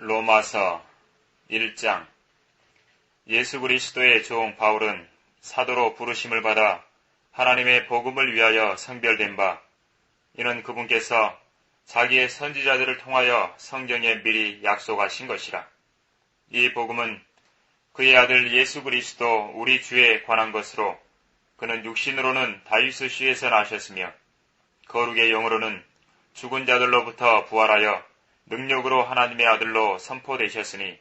로마서 1장. 예수 그리스도의 종 바울은 사도로 부르심을 받아 하나님의 복음을 위하여 성별된 바, 이는 그분께서 자기의 선지자들을 통하여 성경에 미리 약속하신 것이라. 이 복음은 그의 아들 예수 그리스도 우리 주에 관한 것으로, 그는 육신으로는 다윗의 씨에서 나셨으며 거룩의 영으로는 죽은 자들로부터 부활하여 능력으로 하나님의 아들로 선포되셨으니,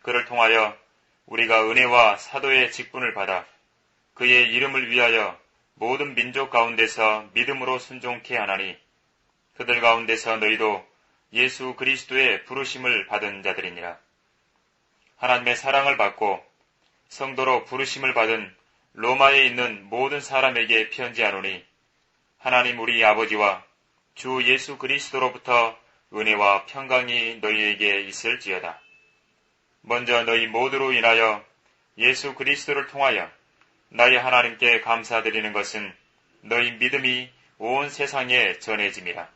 그를 통하여 우리가 은혜와 사도의 직분을 받아 그의 이름을 위하여 모든 민족 가운데서 믿음으로 순종케 하나니, 그들 가운데서 너희도 예수 그리스도의 부르심을 받은 자들이니라. 하나님의 사랑을 받고 성도로 부르심을 받은 로마에 있는 모든 사람에게 편지하노니, 하나님 우리 아버지와 주 예수 그리스도로부터 은혜와 평강이 너희에게 있을지어다. 먼저 너희 모두로 인하여 예수 그리스도를 통하여 나의 하나님께 감사드리는 것은 너희 믿음이 온 세상에 전해짐이라.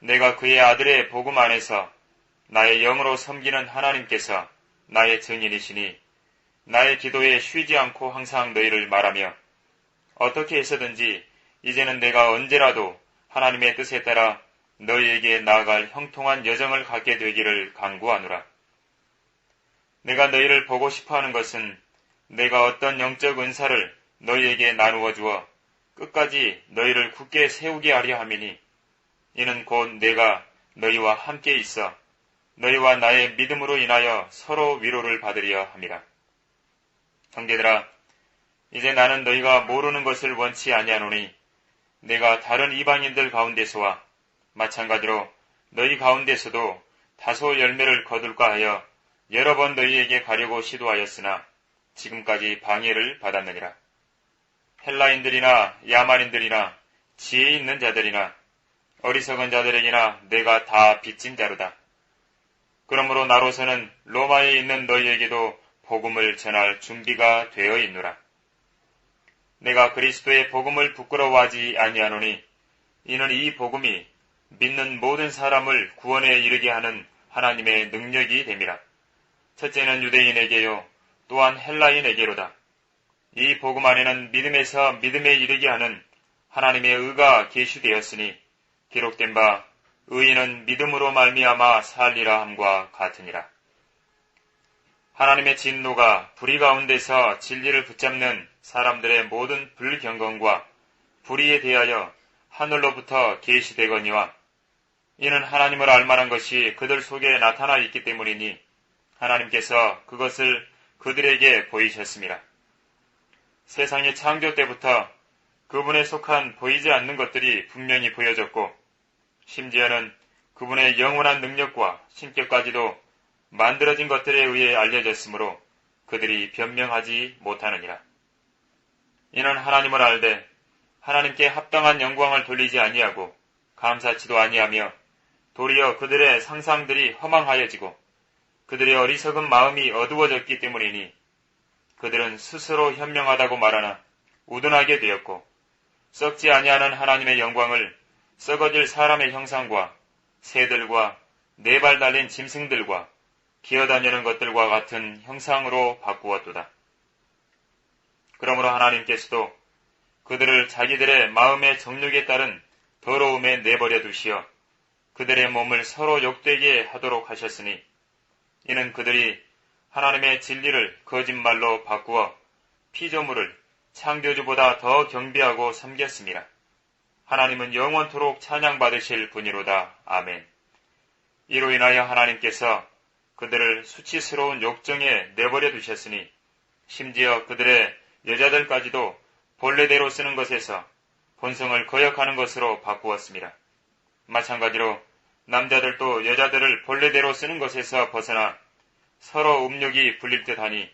내가 그의 아들의 복음 안에서 나의 영으로 섬기는 하나님께서 나의 증인이시니, 나의 기도에 쉬지 않고 항상 너희를 말하며 어떻게 해서든지 이제는 내가 언제라도 하나님의 뜻에 따라 너희에게 나아갈 형통한 여정을 갖게 되기를 간구하노라. 내가 너희를 보고 싶어하는 것은 내가 어떤 영적 은사를 너희에게 나누어 주어 끝까지 너희를 굳게 세우게 하려 함이니, 이는 곧 내가 너희와 함께 있어 너희와 나의 믿음으로 인하여 서로 위로를 받으려 함이라. 형제들아, 이제 나는 너희가 모르는 것을 원치 아니하노니, 내가 다른 이방인들 가운데서와 마찬가지로 너희 가운데서도 다소 열매를 거둘까 하여 여러 번 너희에게 가려고 시도하였으나 지금까지 방해를 받았느니라. 헬라인들이나 야만인들이나 지혜 있는 자들이나 어리석은 자들에게나 내가 다 빚진 자로다. 그러므로 나로서는 로마에 있는 너희에게도 복음을 전할 준비가 되어 있노라. 내가 그리스도의 복음을 부끄러워하지 아니하노니, 이는 이 복음이 믿는 모든 사람을 구원에 이르게 하는 하나님의 능력이 됨이라. 첫째는 유대인에게요, 또한 헬라인에게로다. 이 복음 안에는 믿음에서 믿음에 이르게 하는 하나님의 의가 계시되었으니, 기록된 바 의인은 믿음으로 말미암아 살리라 함과 같으니라. 하나님의 진노가 불의 가운데서 진리를 붙잡는 사람들의 모든 불경건과 불의에 대하여 하늘로부터 계시되거니와, 이는 하나님을 알만한 것이 그들 속에 나타나 있기 때문이니 하나님께서 그것을 그들에게 보이셨습니다. 세상의 창조 때부터 그분에 속한 보이지 않는 것들이 분명히 보여졌고, 심지어는 그분의 영원한 능력과 신격까지도 만들어진 것들에 의해 알려졌으므로 그들이 변명하지 못하느니라. 이는 하나님을 알되 하나님께 합당한 영광을 돌리지 아니하고 감사치도 아니하며, 도리어 그들의 상상들이 허망하여지고 그들의 어리석은 마음이 어두워졌기 때문이니, 그들은 스스로 현명하다고 말하나 우둔하게 되었고, 썩지 아니하는 하나님의 영광을 썩어질 사람의 형상과 새들과 네 발 달린 짐승들과 기어다니는 것들과 같은 형상으로 바꾸었도다. 그러므로 하나님께서도 그들을 자기들의 마음의 정욕에 따른 더러움에 내버려 두시어 그들의 몸을 서로 욕되게 하도록 하셨으니, 이는 그들이 하나님의 진리를 거짓말로 바꾸어 피조물을 창조주보다 더 경배하고 섬겼습니다. 하나님은 영원토록 찬양받으실 분이로다. 아멘. 이로 인하여 하나님께서 그들을 수치스러운 욕정에 내버려 두셨으니, 심지어 그들의 여자들까지도 본래대로 쓰는 것에서 본성을 거역하는 것으로 바꾸었습니다. 마찬가지로 남자들도 여자들을 본래대로 쓰는 것에서 벗어나 서로 음욕이 불릴 듯하니,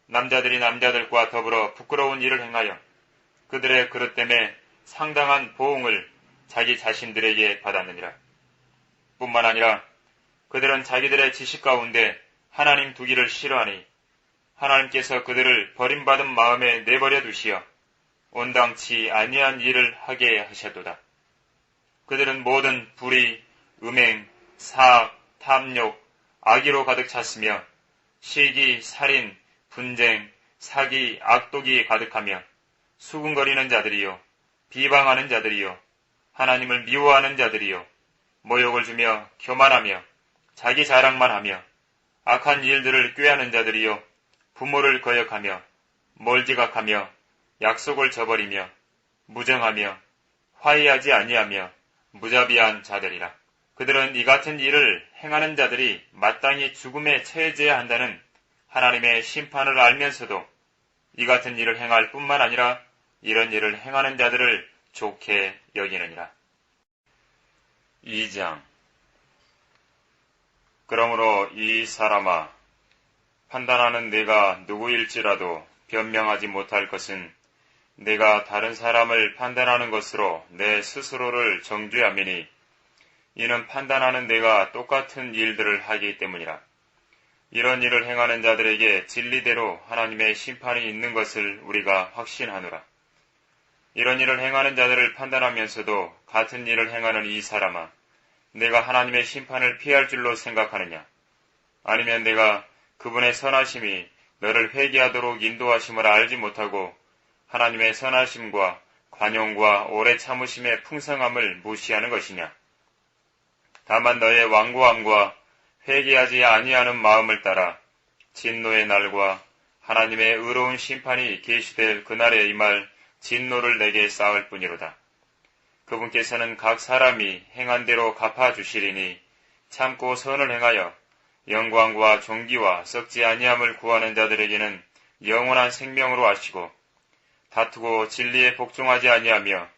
남자들이 남자들과 더불어 부끄러운 일을 행하여 그들의 그릇 때문에 상당한 보응을 자기 자신들에게 받았느니라. 뿐만 아니라 그들은 자기들의 지식 가운데 하나님 두기를 싫어하니, 하나님께서 그들을 버림받은 마음에 내버려 두시어 온당치 아니한 일을 하게 하셨도다. 그들은 모든 불의, 음행, 사악, 탐욕, 악의로 가득 찼으며 시기, 살인, 분쟁, 사기, 악독이 가득하며 수군거리는 자들이요, 비방하는 자들이요, 하나님을 미워하는 자들이요, 모욕을 주며 교만하며 자기 자랑만 하며 악한 일들을 꾀하는 자들이요, 부모를 거역하며 몰지각하며 약속을 저버리며 무정하며 화해하지 아니하며 무자비한 자들이라. 그들은 이 같은 일을 행하는 자들이 마땅히 죽음에 처해져야 한다는 하나님의 심판을 알면서도 이 같은 일을 행할 뿐만 아니라 이런 일을 행하는 자들을 좋게 여기느니라. 2장. 그러므로 이 사람아, 판단하는 내가 누구일지라도 변명하지 못할 것은 내가 다른 사람을 판단하는 것으로 내 스스로를 정죄함이니 이는 판단하는 내가 똑같은 일들을 하기 때문이라. 이런 일을 행하는 자들에게 진리대로 하나님의 심판이 있는 것을 우리가 확신하노라. 이런 일을 행하는 자들을 판단하면서도 같은 일을 행하는 이 사람아, 내가 하나님의 심판을 피할 줄로 생각하느냐? 아니면 내가 그분의 선하심이 너를 회개하도록 인도하심을 알지 못하고 하나님의 선하심과 관용과 오래 참으심의 풍성함을 무시하는 것이냐? 다만 너의 완고함과 회개하지 아니하는 마음을 따라 진노의 날과 하나님의 의로운 심판이 계시될 그날에 임할 진노를 내게 쌓을 뿐이로다. 그분께서는 각 사람이 행한 대로 갚아주시리니 참고 선을 행하여 영광과 존귀와 썩지 아니함을 구하는 자들에게는 영원한 생명으로 하시고 다투고 진리에 복종하지 아니하며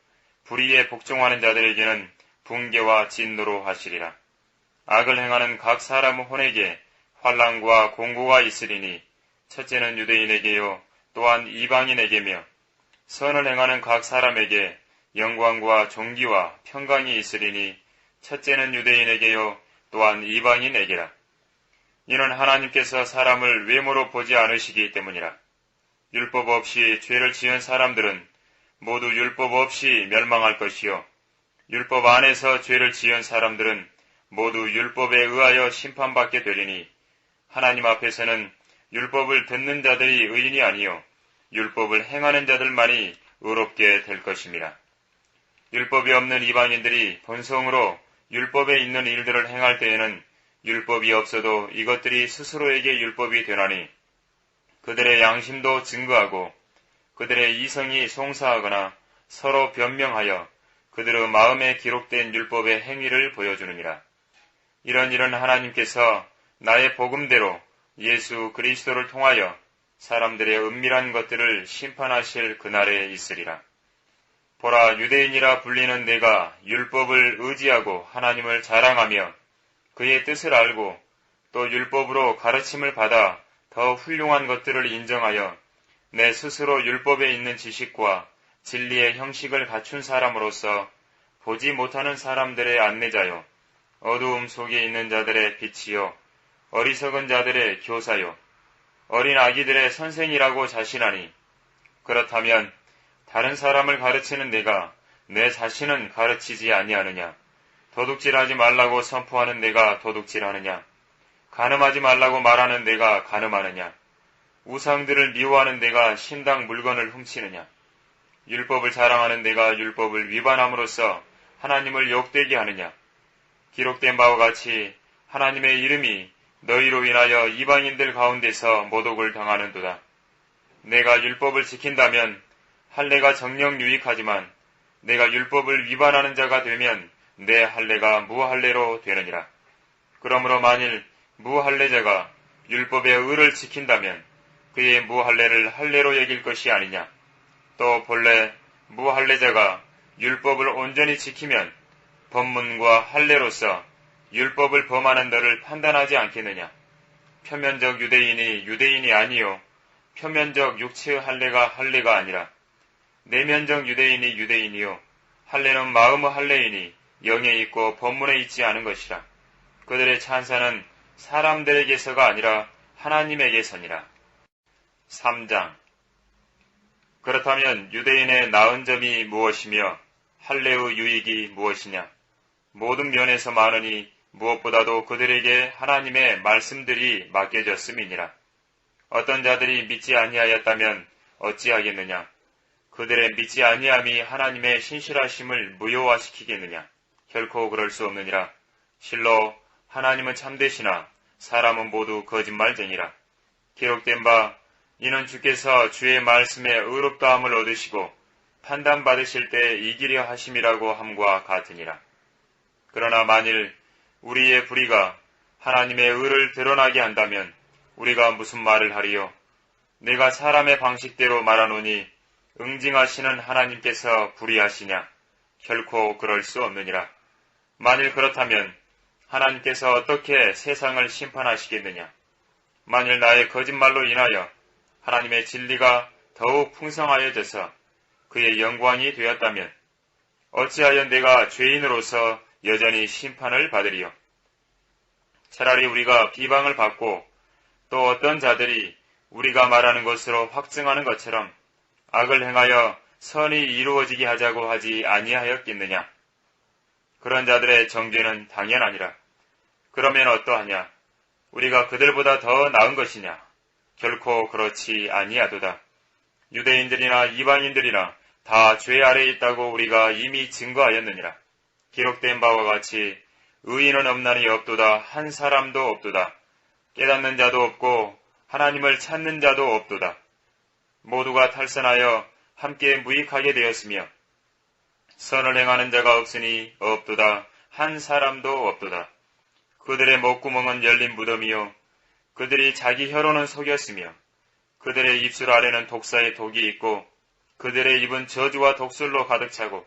불의에 복종하는 자들에게는 붕괴와 진노로 하시리라. 악을 행하는 각 사람 혼에게 환난과 공고가 있으리니 첫째는 유대인에게요 또한 이방인에게며 선을 행하는 각 사람에게 영광과 존귀와 평강이 있으리니 첫째는 유대인에게요 또한 이방인에게라. 이는 하나님께서 사람을 외모로 보지 않으시기 때문이라. 율법 없이 죄를 지은 사람들은 모두 율법 없이 멸망할 것이요 율법 안에서 죄를 지은 사람들은 모두 율법에 의하여 심판받게 되리니 하나님 앞에서는 율법을 듣는 자들이 의인이 아니요 율법을 행하는 자들만이 의롭게 될 것입니다. 율법이 없는 이방인들이 본성으로 율법에 있는 일들을 행할 때에는 율법이 없어도 이것들이 스스로에게 율법이 되나니 그들의 양심도 증거하고 그들의 이성이 송사하거나 서로 변명하여 그들의 마음에 기록된 율법의 행위를 보여주느니라. 이런 일은 하나님께서 나의 복음대로 예수 그리스도를 통하여 사람들의 은밀한 것들을 심판하실 그날에 있으리라. 보라, 유대인이라 불리는 내가 율법을 의지하고 하나님을 자랑하며 그의 뜻을 알고 또 율법으로 가르침을 받아 더 훌륭한 것들을 인정하여 내 스스로 율법에 있는 지식과 진리의 형식을 갖춘 사람으로서 보지 못하는 사람들의 안내자요 어두움 속에 있는 자들의 빛이요 어리석은 자들의 교사요 어린 아기들의 선생이라고 자신하니 그렇다면 다른 사람을 가르치는 내가 내 자신은 가르치지 아니하느냐? 도둑질하지 말라고 선포하는 내가 도둑질하느냐? 간음하지 말라고 말하는 내가 간음하느냐? 우상들을 미워하는 내가 신당 물건을 훔치느냐? 율법을 자랑하는 내가 율법을 위반함으로써 하나님을 욕되게 하느냐? 기록된 바와 같이 하나님의 이름이 너희로 인하여 이방인들 가운데서 모독을 당하는도다. 내가 율법을 지킨다면 할례가 정녕 유익하지만 내가 율법을 위반하는 자가 되면 내 할례가 무할례로 되느니라. 그러므로 만일 무할례자가 율법의 의를 지킨다면 그의 무할례를 할례로 여길 것이 아니냐. 또 본래 무할례자가 율법을 온전히 지키면 법문과 할례로서 율법을 범하는 너를 판단하지 않겠느냐. 표면적 유대인이 유대인이 아니요 표면적 육체의 할례가 할례가 아니라 내면적 유대인이 유대인이요 할례는 마음의 할례이니 영에 있고 법문에 있지 않은 것이라. 그들의 찬사는 사람들에게서가 아니라 하나님에게서니라. 3장. 그렇다면 유대인의 나은 점이 무엇이며 할례의 유익이 무엇이냐? 모든 면에서 많으니 무엇보다도 그들에게 하나님의 말씀들이 맡겨졌음이니라. 어떤 자들이 믿지 아니하였다면 어찌하겠느냐? 그들의 믿지 아니함이 하나님의 신실하심을 무효화시키겠느냐? 결코 그럴 수 없느니라. 실로 하나님은 참되시나 사람은 모두 거짓말쟁이라. 기록된 바 이는 주께서 주의 말씀에 의롭다함을 얻으시고 판단받으실 때 이기려 하심이라고 함과 같으니라. 그러나 만일 우리의 불의가 하나님의 의를 드러나게 한다면 우리가 무슨 말을 하리요? 내가 사람의 방식대로 말하노니 응징하시는 하나님께서 불의하시냐? 결코 그럴 수 없느니라. 만일 그렇다면 하나님께서 어떻게 세상을 심판하시겠느냐? 만일 나의 거짓말로 인하여 하나님의 진리가 더욱 풍성하여져서 그의 영광이 되었다면 어찌하여 내가 죄인으로서 여전히 심판을 받으리요? 차라리 우리가 비방을 받고 또 어떤 자들이 우리가 말하는 것으로 확증하는 것처럼 악을 행하여 선이 이루어지게 하자고 하지 아니하였겠느냐? 그런 자들의 정죄는 당연하니라. 그러면 어떠하냐? 우리가 그들보다 더 나은 것이냐? 결코 그렇지 아니하도다. 유대인들이나 이방인들이나 다 죄 아래에 있다고 우리가 이미 증거하였느니라. 기록된 바와 같이 의인은 없나니 없도다. 한 사람도 없도다. 깨닫는 자도 없고 하나님을 찾는 자도 없도다. 모두가 탈선하여 함께 무익하게 되었으며 선을 행하는 자가 없으니 없도다. 한 사람도 없도다. 그들의 목구멍은 열린 무덤이요 그들이 자기 혀로는 속였으며 그들의 입술 아래는 독사의 독이 있고 그들의 입은 저주와 독술로 가득 차고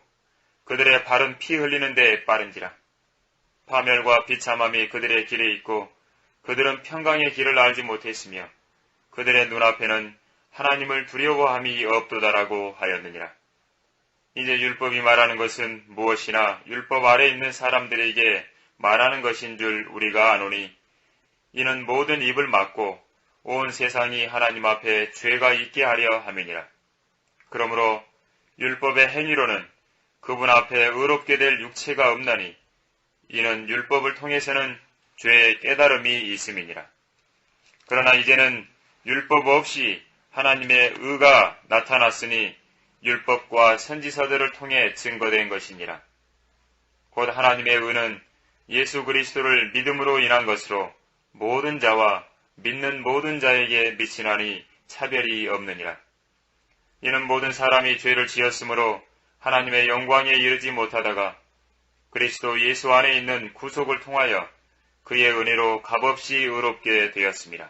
그들의 발은 피 흘리는 데에 빠른지라. 파멸과 비참함이 그들의 길에 있고 그들은 평강의 길을 알지 못했으며 그들의 눈앞에는 하나님을 두려워함이 없도다라고 하였느니라. 이제 율법이 말하는 것은 무엇이나 율법 아래 있는 사람들에게 말하는 것인 줄 우리가 아노니 이는 모든 입을 막고 온 세상이 하나님 앞에 죄가 있게 하려 함이니라. 그러므로 율법의 행위로는 그분 앞에 의롭게 될 육체가 없나니 이는 율법을 통해서는 죄의 깨달음이 있음이니라. 그러나 이제는 율법 없이 하나님의 의가 나타났으니 율법과 선지서들을 통해 증거된 것이니라. 곧 하나님의 의는 예수 그리스도를 믿음으로 인한 것으로 모든 자와 믿는 모든 자에게 미치나니 차별이 없느니라. 이는 모든 사람이 죄를 지었으므로 하나님의 영광에 이르지 못하다가 그리스도 예수 안에 있는 구속을 통하여 그의 은혜로 값없이 의롭게 되었습니다.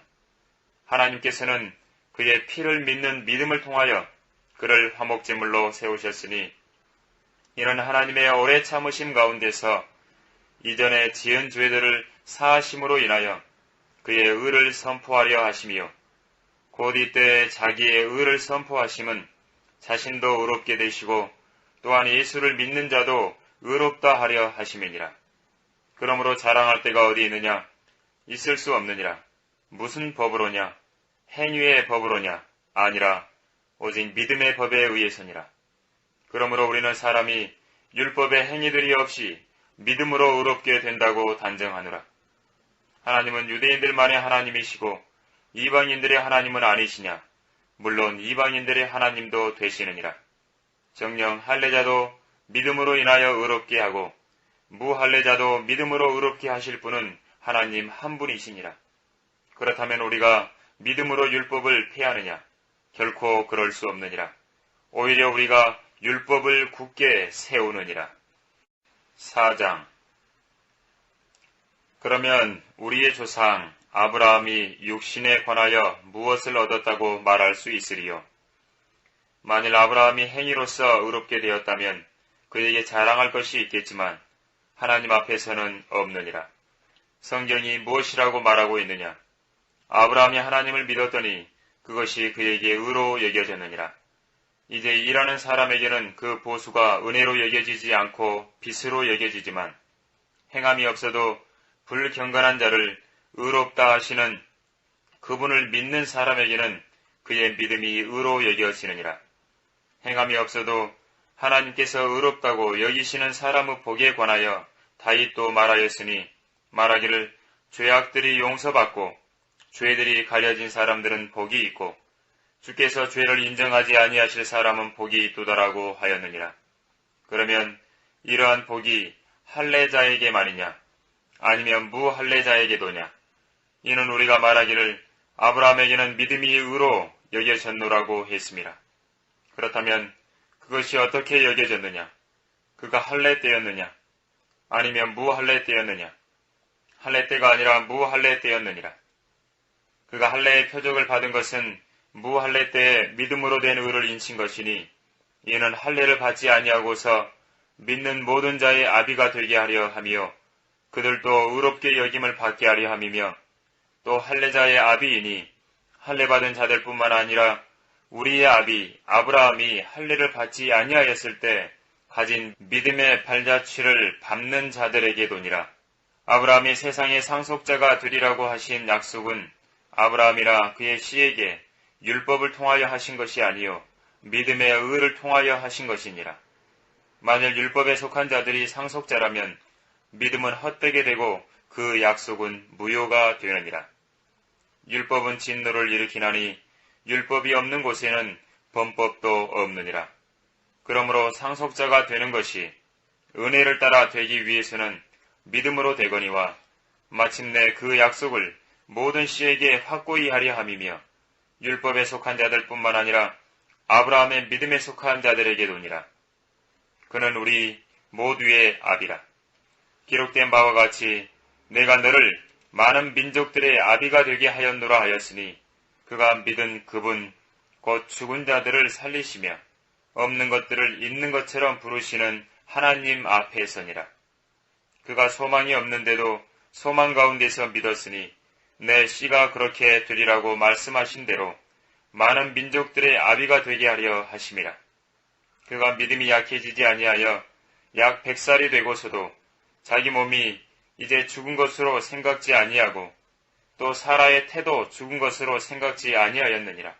하나님께서는 그의 피를 믿는 믿음을 통하여 그를 화목제물로 세우셨으니 이는 하나님의 오래 참으심 가운데서 이전에 지은 죄들을 사하심으로 인하여 그의 의를 선포하려 하심이요 곧 이때 자기의 의를 선포하심은 자신도 의롭게 되시고 또한 예수를 믿는 자도 의롭다 하려 하심이니라. 그러므로 자랑할 데가 어디 있느냐? 있을 수 없느니라. 무슨 법으로냐? 행위의 법으로냐? 아니라 오직 믿음의 법에 의해서니라. 그러므로 우리는 사람이 율법의 행위들이 없이 믿음으로 의롭게 된다고 단정하노라. 하나님은 유대인들만의 하나님이시고 이방인들의 하나님은 아니시냐? 물론 이방인들의 하나님도 되시느니라. 정녕 할례자도 믿음으로 인하여 의롭게 하고 무할례자도 믿음으로 의롭게 하실 분은 하나님 한 분이시니라. 그렇다면 우리가 믿음으로 율법을 폐하느냐? 결코 그럴 수 없느니라. 오히려 우리가 율법을 굳게 세우느니라. 4장. 그러면 우리의 조상 아브라함이 육신에 관하여 무엇을 얻었다고 말할 수 있으리요? 만일 아브라함이 행위로서 의롭게 되었다면 그에게 자랑할 것이 있겠지만 하나님 앞에서는 없느니라. 성경이 무엇이라고 말하고 있느냐? 아브라함이 하나님을 믿었더니 그것이 그에게 의로 여겨졌느니라. 이제 일하는 사람에게는 그 보수가 은혜로 여겨지지 않고 빚으로 여겨지지만 행함이 없어도 불경건한 자를 의롭다 하시는 그분을 믿는 사람에게는 그의 믿음이 의로 여겨지느니라. 행함이 없어도 하나님께서 의롭다고 여기시는 사람의 복에 관하여 다윗도 말하였으니 말하기를 죄악들이 용서받고 죄들이 가려진 사람들은 복이 있고 주께서 죄를 인정하지 아니하실 사람은 복이 있도다라고 하였느니라. 그러면 이러한 복이 할례자에게만이냐 아니면 무할례자에게도냐? 이는 우리가 말하기를 아브라함에게는 믿음이 의로 여겨졌노라고 했습니다. 그렇다면 그것이 어떻게 여겨졌느냐? 그가 할례 때였느냐? 아니면 무할례 때였느냐? 할례 때가 아니라 무할례 때였느니라. 그가 할례의 표적을 받은 것은 무할례 때에 믿음으로 된 의를 인친 것이니 이는 할례를 받지 아니하고서 믿는 모든 자의 아비가 되게 하려 함이요 그들도 의롭게 여김을 받게 하려 함이며 또 할례자의 아비이니 할례받은 자들뿐만 아니라 우리의 아비 아브라함이 할례를 받지 아니하였을 때 가진 믿음의 발자취를 밟는 자들에게도니라. 아브라함이 세상의 상속자가 되리라고 하신 약속은 아브라함이나 그의 씨에게 율법을 통하여 하신 것이 아니요 믿음의 의를 통하여 하신 것이니라. 만일 율법에 속한 자들이 상속자라면 믿음은 헛되게 되고 그 약속은 무효가 되느니라. 율법은 진노를 일으키나니 율법이 없는 곳에는 범법도 없느니라. 그러므로 상속자가 되는 것이 은혜를 따라 되기 위해서는 믿음으로 되거니와 마침내 그 약속을 모든 씨에게 확고히 하려 함이며 율법에 속한 자들뿐만 아니라 아브라함의 믿음에 속한 자들에게도니라. 그는 우리 모두의 아비라. 기록된 바와 같이 내가 너를 많은 민족들의 아비가 되게 하였노라 하였으니 그가 믿은 그분 곧 죽은 자들을 살리시며 없는 것들을 있는 것처럼 부르시는 하나님 앞에서니라. 그가 소망이 없는데도 소망 가운데서 믿었으니 내 씨가 그렇게 되리라고 말씀하신 대로 많은 민족들의 아비가 되게 하려 하심이라. 그가 믿음이 약해지지 아니하여 약 100살이 되고서도 자기 몸이 이제 죽은 것으로 생각지 아니하고 또 사라의 태도 죽은 것으로 생각지 아니하였느니라.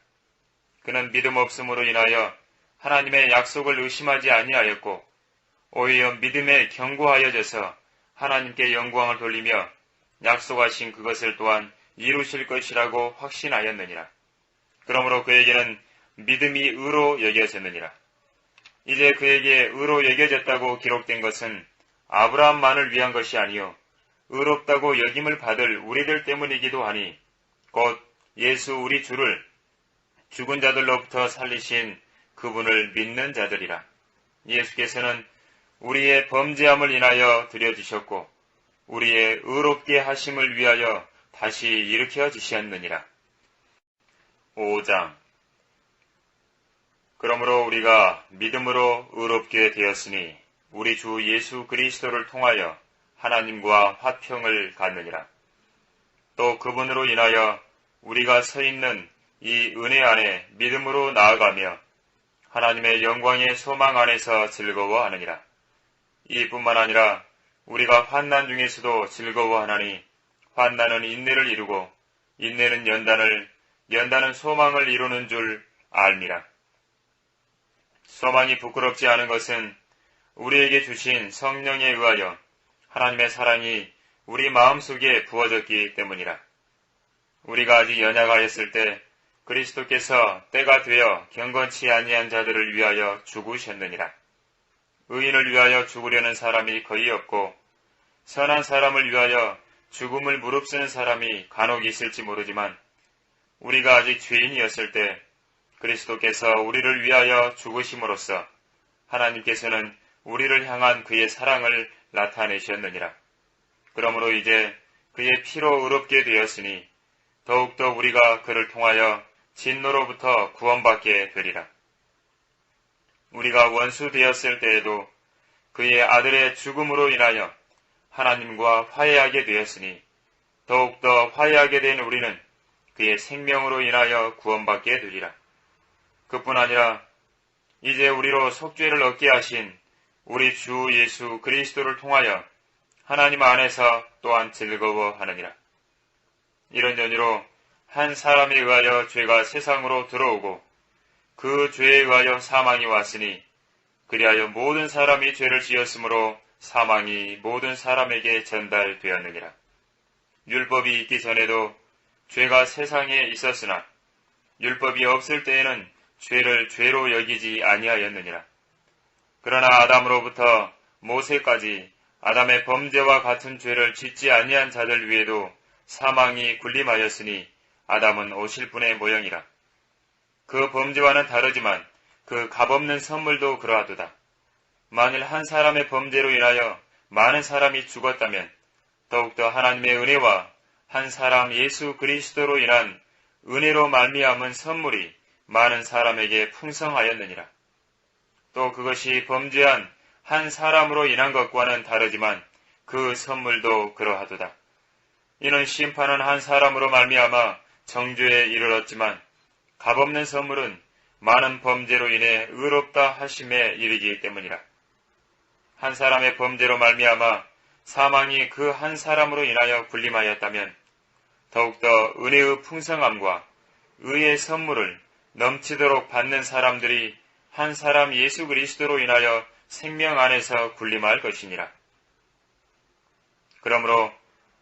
그는 믿음 없음으로 인하여 하나님의 약속을 의심하지 아니하였고 오히려 믿음에 견고하여져서 하나님께 영광을 돌리며 약속하신 그것을 또한 이루실 것이라고 확신하였느니라. 그러므로 그에게는 믿음이 의로 여겨졌느니라. 이제 그에게 의로 여겨졌다고 기록된 것은 아브라함만을 위한 것이 아니요 의롭다고 여김을 받을 우리들 때문이기도 하니 곧 예수 우리 주를 죽은 자들로부터 살리신 그분을 믿는 자들이라. 예수께서는 우리의 범죄함을 인하여 드려주셨고 우리의 의롭게 하심을 위하여 다시 일으켜 주셨느니라. 5장. 그러므로 우리가 믿음으로 의롭게 되었으니 우리 주 예수 그리스도를 통하여 하나님과 화평을 갖느니라. 또 그분으로 인하여 우리가 서 있는 이 은혜 안에 믿음으로 나아가며 하나님의 영광의 소망 안에서 즐거워하느니라. 이뿐만 아니라 우리가 환난 중에서도 즐거워하나니 환난은 인내를 이루고 인내는 연단은 소망을 이루는 줄 알미라. 소망이 부끄럽지 않은 것은 우리에게 주신 성령에 의하여 하나님의 사랑이 우리 마음속에 부어졌기 때문이라. 우리가 아직 연약하였을 때 그리스도께서 때가 되어 경건치 아니한 자들을 위하여 죽으셨느니라. 의인을 위하여 죽으려는 사람이 거의 없고 선한 사람을 위하여 죽음을 무릅쓰는 사람이 간혹 있을지 모르지만 우리가 아직 죄인이었을 때 그리스도께서 우리를 위하여 죽으심으로써 하나님께서는 우리를 향한 그의 사랑을 나타내셨느니라. 그러므로 이제 그의 피로 의롭게 되었으니 더욱더 우리가 그를 통하여 진노로부터 구원받게 되리라. 우리가 원수 되었을 때에도 그의 아들의 죽음으로 인하여 하나님과 화해하게 되었으니 더욱더 화해하게 된 우리는 그의 생명으로 인하여 구원받게 되리라. 그뿐 아니라 이제 우리로 속죄를 얻게 하신 우리 주 예수 그리스도를 통하여 하나님 안에서 또한 즐거워하느니라. 이런 연유로 한 사람에 의하여 죄가 세상으로 들어오고 그 죄에 의하여 사망이 왔으니 그리하여 모든 사람이 죄를 지었으므로 사망이 모든 사람에게 전달되었느니라. 율법이 있기 전에도 죄가 세상에 있었으나 율법이 없을 때에는 죄를 죄로 여기지 아니하였느니라. 그러나 아담으로부터 모세까지 아담의 범죄와 같은 죄를 짓지 아니한 자들 위에도 사망이 군림하였으니 아담은 오실 분의 모형이라. 그 범죄와는 다르지만 그 값없는 선물도 그러하도다. 만일 한 사람의 범죄로 인하여 많은 사람이 죽었다면 더욱더 하나님의 은혜와 한 사람 예수 그리스도로 인한 은혜로 말미암은 선물이 많은 사람에게 풍성하였느니라. 또 그것이 범죄한 한 사람으로 인한 것과는 다르지만 그 선물도 그러하도다. 이는 심판은 한 사람으로 말미암아 정죄에 이르렀지만 값없는 선물은 많은 범죄로 인해 의롭다 하심에 이르기 때문이라. 한 사람의 범죄로 말미암아 사망이 그 한 사람으로 인하여 군림하였다면 더욱더 은혜의 풍성함과 의의 선물을 넘치도록 받는 사람들이 한 사람 예수 그리스도로 인하여 생명 안에서 군림할 것이니라. 그러므로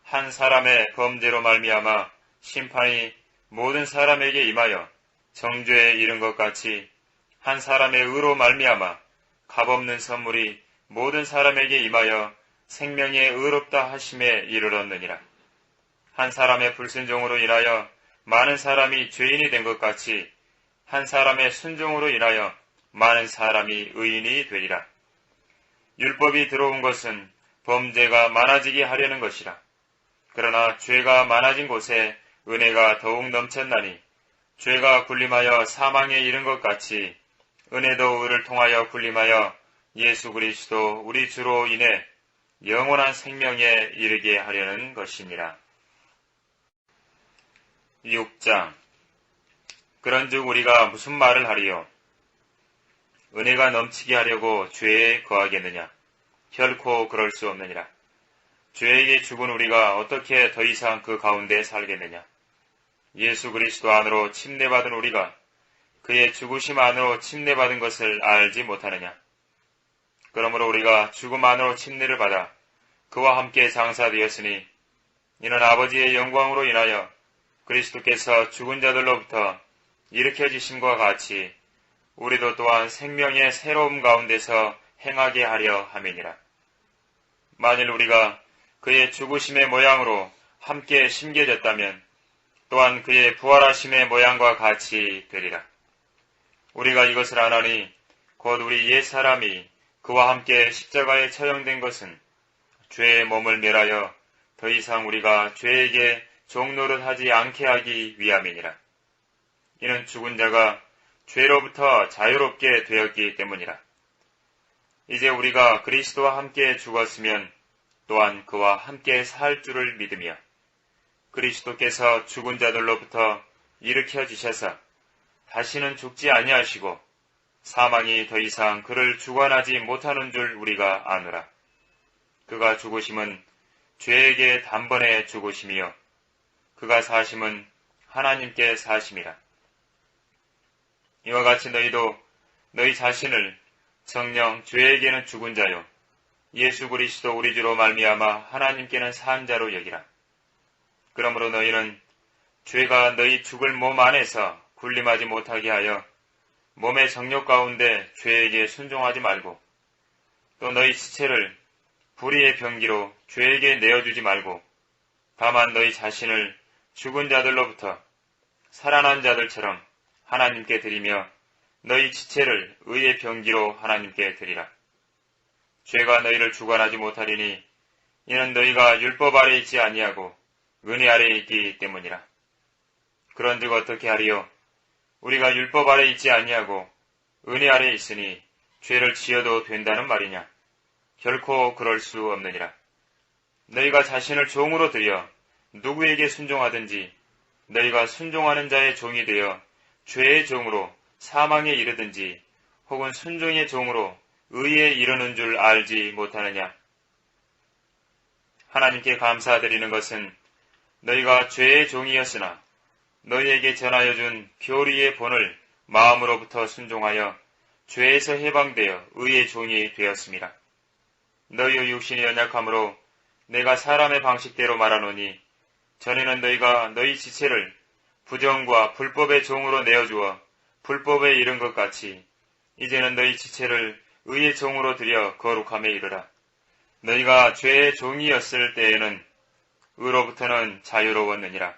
한 사람의 범죄로 말미암아 심판이 모든 사람에게 임하여 정죄에 이른 것 같이 한 사람의 의로 말미암아 값없는 선물이 모든 사람에게 임하여 생명에 의롭다 하심에 이르렀느니라. 한 사람의 불순종으로 인하여 많은 사람이 죄인이 된 것 같이 한 사람의 순종으로 인하여 많은 사람이 의인이 되리라. 율법이 들어온 것은 범죄가 많아지게 하려는 것이라. 그러나 죄가 많아진 곳에 은혜가 더욱 넘쳤나니 죄가 군림하여 사망에 이른 것 같이 은혜도 의를 통하여 군림하여 예수 그리스도 우리 주로 인해 영원한 생명에 이르게 하려는 것이니라. 6장. 그런즉 우리가 무슨 말을 하리요? 은혜가 넘치게 하려고 죄에 거하겠느냐? 결코 그럴 수 없느니라. 죄에게 죽은 우리가 어떻게 더 이상 그 가운데 살겠느냐? 예수 그리스도 안으로 침례받은 우리가 그의 죽으심 안으로 침례받은 것을 알지 못하느냐? 그러므로 우리가 죽음 안으로 침례를 받아 그와 함께 장사되었으니 이는 아버지의 영광으로 인하여 그리스도께서 죽은 자들로부터 일으켜지심과 같이 우리도 또한 생명의 새로움 가운데서 행하게 하려 함이니라. 만일 우리가 그의 죽으심의 모양으로 함께 심겨졌다면 또한 그의 부활하심의 모양과 같이 되리라. 우리가 이것을 아나니 곧 우리 옛 사람이 그와 함께 십자가에 처형된 것은 죄의 몸을 멸하여 더 이상 우리가 죄에게 종노릇하지 않게 하기 위함이니라. 이는 죽은 자가 죄로부터 자유롭게 되었기 때문이라. 이제 우리가 그리스도와 함께 죽었으면 또한 그와 함께 살 줄을 믿으며 그리스도께서 죽은 자들로부터 일으켜 주셔서 다시는 죽지 아니하시고 사망이 더 이상 그를 주관하지 못하는 줄 우리가 아노라. 그가 죽으심은 죄에게 단번에 죽으심이요 그가 사심은 하나님께 사심이라. 이와 같이 너희도 너희 자신을 성령 죄에게는 죽은 자요 예수 그리스도 우리 주로 말미암아 하나님께는 산 자로 여기라. 그러므로 너희는 죄가 너희 죽을 몸 안에서 군림하지 못하게 하여 몸의 정욕 가운데 죄에게 순종하지 말고 또 너희 지체를 불의의 병기로 죄에게 내어주지 말고 다만 너희 자신을 죽은 자들로부터 살아난 자들처럼 하나님께 드리며 너희 지체를 의의 병기로 하나님께 드리라. 죄가 너희를 주관하지 못하리니 이는 너희가 율법 아래 있지 아니하고 은혜 아래 있기 때문이라. 그런즉 어떻게 하리요? 우리가 율법 아래 있지 아니하고 은혜 아래 있으니 죄를 지어도 된다는 말이냐? 결코 그럴 수 없느니라. 너희가 자신을 종으로 들여 누구에게 순종하든지 너희가 순종하는 자의 종이 되어 죄의 종으로 사망에 이르든지 혹은 순종의 종으로 의에 이르는 줄 알지 못하느냐? 하나님께 감사드리는 것은 너희가 죄의 종이었으나 너희에게 전하여 준 교리의 본을 마음으로부터 순종하여 죄에서 해방되어 의의 종이 되었습니다. 너희의 육신이 연약함으로 내가 사람의 방식대로 말하노니 전에는 너희가 너희 지체를 부정과 불법의 종으로 내어주어 불법에 이른 것 같이 이제는 너희 지체를 의의 종으로 들여 거룩함에 이르라. 너희가 죄의 종이었을 때에는 의로부터는 자유로웠느니라.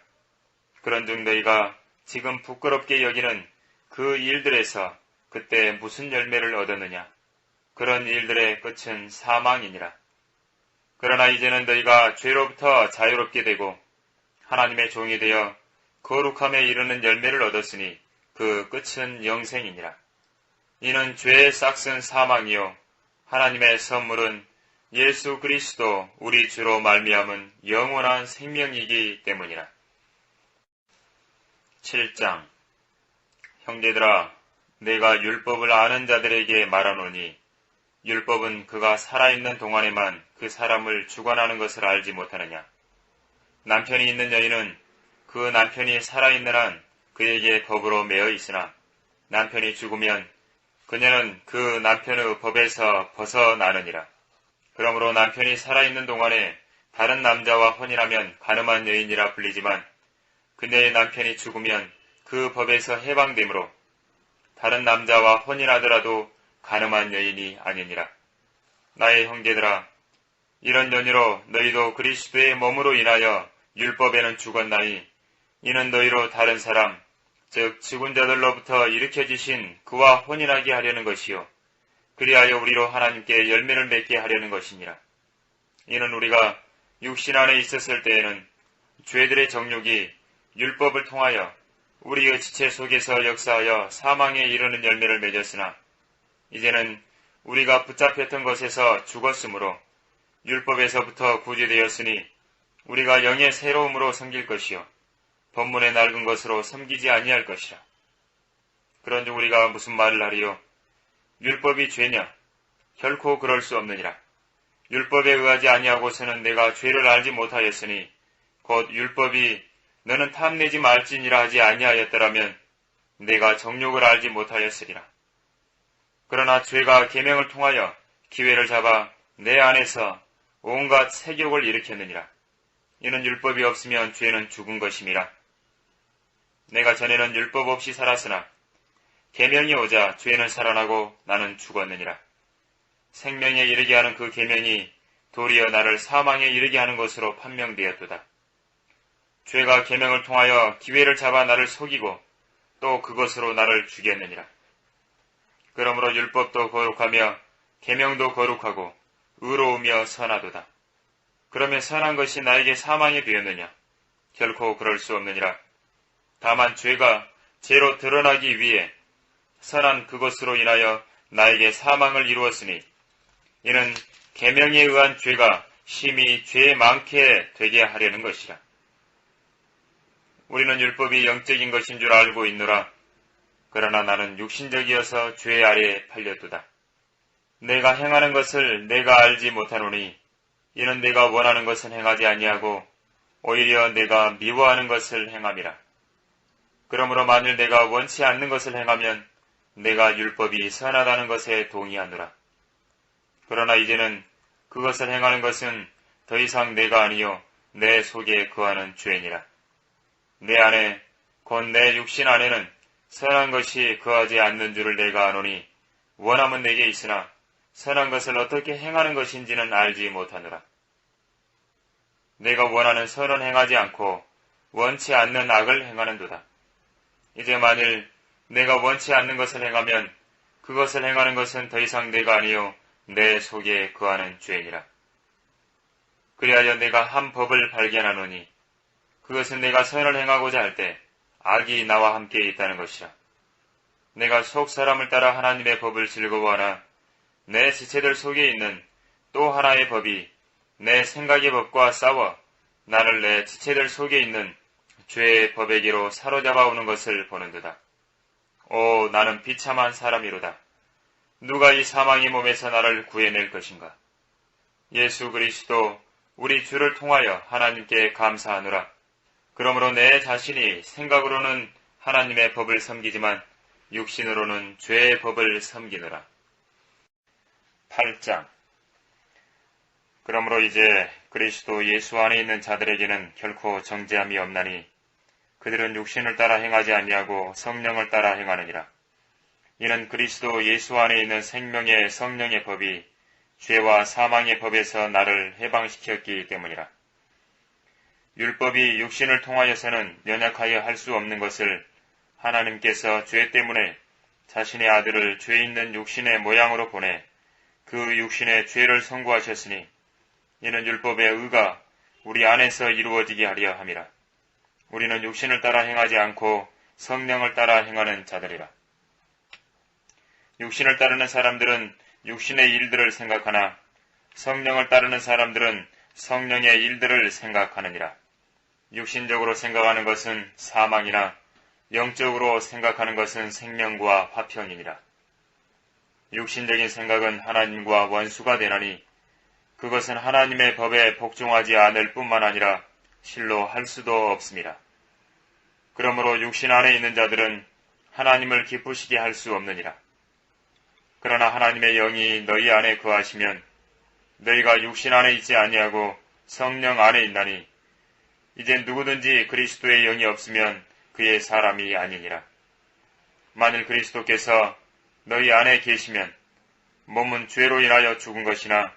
그런즉 너희가 지금 부끄럽게 여기는 그 일들에서 그때 무슨 열매를 얻었느냐? 그런 일들의 끝은 사망이니라. 그러나 이제는 너희가 죄로부터 자유롭게 되고 하나님의 종이 되어 거룩함에 이르는 열매를 얻었으니 그 끝은 영생이니라. 이는 죄의 싹은 사망이요 하나님의 선물은 예수 그리스도 우리 주로 말미암은 영원한 생명이기 때문이라. 7장. 형제들아, 내가 율법을 아는 자들에게 말하노니 율법은 그가 살아있는 동안에만 그 사람을 주관하는 것을 알지 못하느냐. 남편이 있는 여인은 그 남편이 살아있는 한 그에게 법으로 매여 있으나 남편이 죽으면 그녀는 그 남편의 법에서 벗어나느니라. 그러므로 남편이 살아있는 동안에 다른 남자와 혼인하면 간음한 여인이라 불리지만 그녀의 남편이 죽으면 그 법에서 해방되므로 다른 남자와 혼인하더라도 간음한 여인이 아니니라. 나의 형제들아, 이런 연유로 너희도 그리스도의 몸으로 인하여 율법에는 죽었나니 이는 너희로 다른 사람, 즉 죽은 자들로부터 일으켜지신 그와 혼인하게 하려는 것이요 그리하여 우리로 하나님께 열매를 맺게 하려는 것이니라. 이는 우리가 육신 안에 있었을 때에는 죄들의 정욕이 율법을 통하여 우리의 지체 속에서 역사하여 사망에 이르는 열매를 맺었으나 이제는 우리가 붙잡혔던 것에서 죽었으므로 율법에서부터 구제되었으니 우리가 영의 새로움으로 섬길 것이요 법문의 낡은 것으로 섬기지 아니할 것이라. 그런즉 우리가 무슨 말을 하리요? 율법이 죄냐? 결코 그럴 수 없느니라. 율법에 의하지 아니하고서는 내가 죄를 알지 못하였으니 곧 율법이 너는 탐내지 말지니라 하지 아니하였더라면 내가 정욕을 알지 못하였으리라. 그러나 죄가 계명을 통하여 기회를 잡아 내 안에서 온갖 색욕을 일으켰느니라. 이는 율법이 없으면 죄는 죽은 것임이라. 내가 전에는 율법 없이 살았으나 계명이 오자 죄는 살아나고 나는 죽었느니라. 생명에 이르게 하는 그 계명이 도리어 나를 사망에 이르게 하는 것으로 판명되었도다. 죄가 계명을 통하여 기회를 잡아 나를 속이고 또 그것으로 나를 죽였느니라. 그러므로 율법도 거룩하며 계명도 거룩하고 의로우며 선하도다. 그러면 선한 것이 나에게 사망이 되었느냐? 결코 그럴 수 없느니라. 다만 죄가 죄로 드러나기 위해 선한 그것으로 인하여 나에게 사망을 이루었으니 이는 계명에 의한 죄가 심히 죄 많게 되게 하려는 것이라. 우리는 율법이 영적인 것인 줄 알고 있노라. 그러나 나는 육신적이어서 죄 아래에 팔렸도다. 내가 행하는 것을 내가 알지 못하노니 이는 내가 원하는 것은 행하지 아니하고 오히려 내가 미워하는 것을 행함이라. 그러므로 만일 내가 원치 않는 것을 행하면 내가 율법이 선하다는 것에 동의하노라. 그러나 이제는 그것을 행하는 것은 더 이상 내가 아니요 내 속에 거하는 죄니라. 내 안에 곧 내 육신 안에는 선한 것이 거하지 않는 줄을 내가 아노니 원함은 내게 있으나 선한 것을 어떻게 행하는 것인지는 알지 못하노라. 내가 원하는 선은 행하지 않고 원치 않는 악을 행하는도다. 이제 만일 내가 원치 않는 것을 행하면 그것을 행하는 것은 더 이상 내가 아니요 내 속에 거하는 죄니라. 그리하여 내가 한 법을 발견하노니 그것은 내가 선을 행하고자 할 때 악이 나와 함께 있다는 것이라. 내가 속 사람을 따라 하나님의 법을 즐거워하나 내 지체들 속에 있는 또 하나의 법이 내 생각의 법과 싸워 나를 내 지체들 속에 있는 죄의 법에게로 사로잡아 오는 것을 보는도다. 오, 나는 비참한 사람이로다. 누가 이 사망의 몸에서 나를 구해낼 것인가? 예수 그리스도 우리 주를 통하여 하나님께 감사하노라. 그러므로 내 자신이 생각으로는 하나님의 법을 섬기지만 육신으로는 죄의 법을 섬기노라. 8장. 그러므로 이제 그리스도 예수 안에 있는 자들에게는 결코 정죄함이 없나니 그들은 육신을 따라 행하지 아니하고 성령을 따라 행하느니라. 이는 그리스도 예수 안에 있는 생명의 성령의 법이 죄와 사망의 법에서 나를 해방시켰기 때문이라. 율법이 육신을 통하여서는 연약하여 할 수 없는 것을 하나님께서 죄 때문에 자신의 아들을 죄 있는 육신의 모양으로 보내 그 육신의 죄를 선고하셨으니 이는 율법의 의가 우리 안에서 이루어지게 하려 함이라. 우리는 육신을 따라 행하지 않고 성령을 따라 행하는 자들이라. 육신을 따르는 사람들은 육신의 일들을 생각하나 성령을 따르는 사람들은 성령의 일들을 생각하느니라. 육신적으로 생각하는 것은 사망이나 영적으로 생각하는 것은 생명과 화평이니라. 육신적인 생각은 하나님과 원수가 되나니 그것은 하나님의 법에 복종하지 않을 뿐만 아니라 실로 할 수도 없습니다. 그러므로 육신 안에 있는 자들은 하나님을 기쁘시게 할 수 없느니라. 그러나 하나님의 영이 너희 안에 거하시면 너희가 육신 안에 있지 아니하고 성령 안에 있나니 이제 누구든지 그리스도의 영이 없으면 그의 사람이 아니니라. 만일 그리스도께서 너희 안에 계시면 몸은 죄로 인하여 죽은 것이나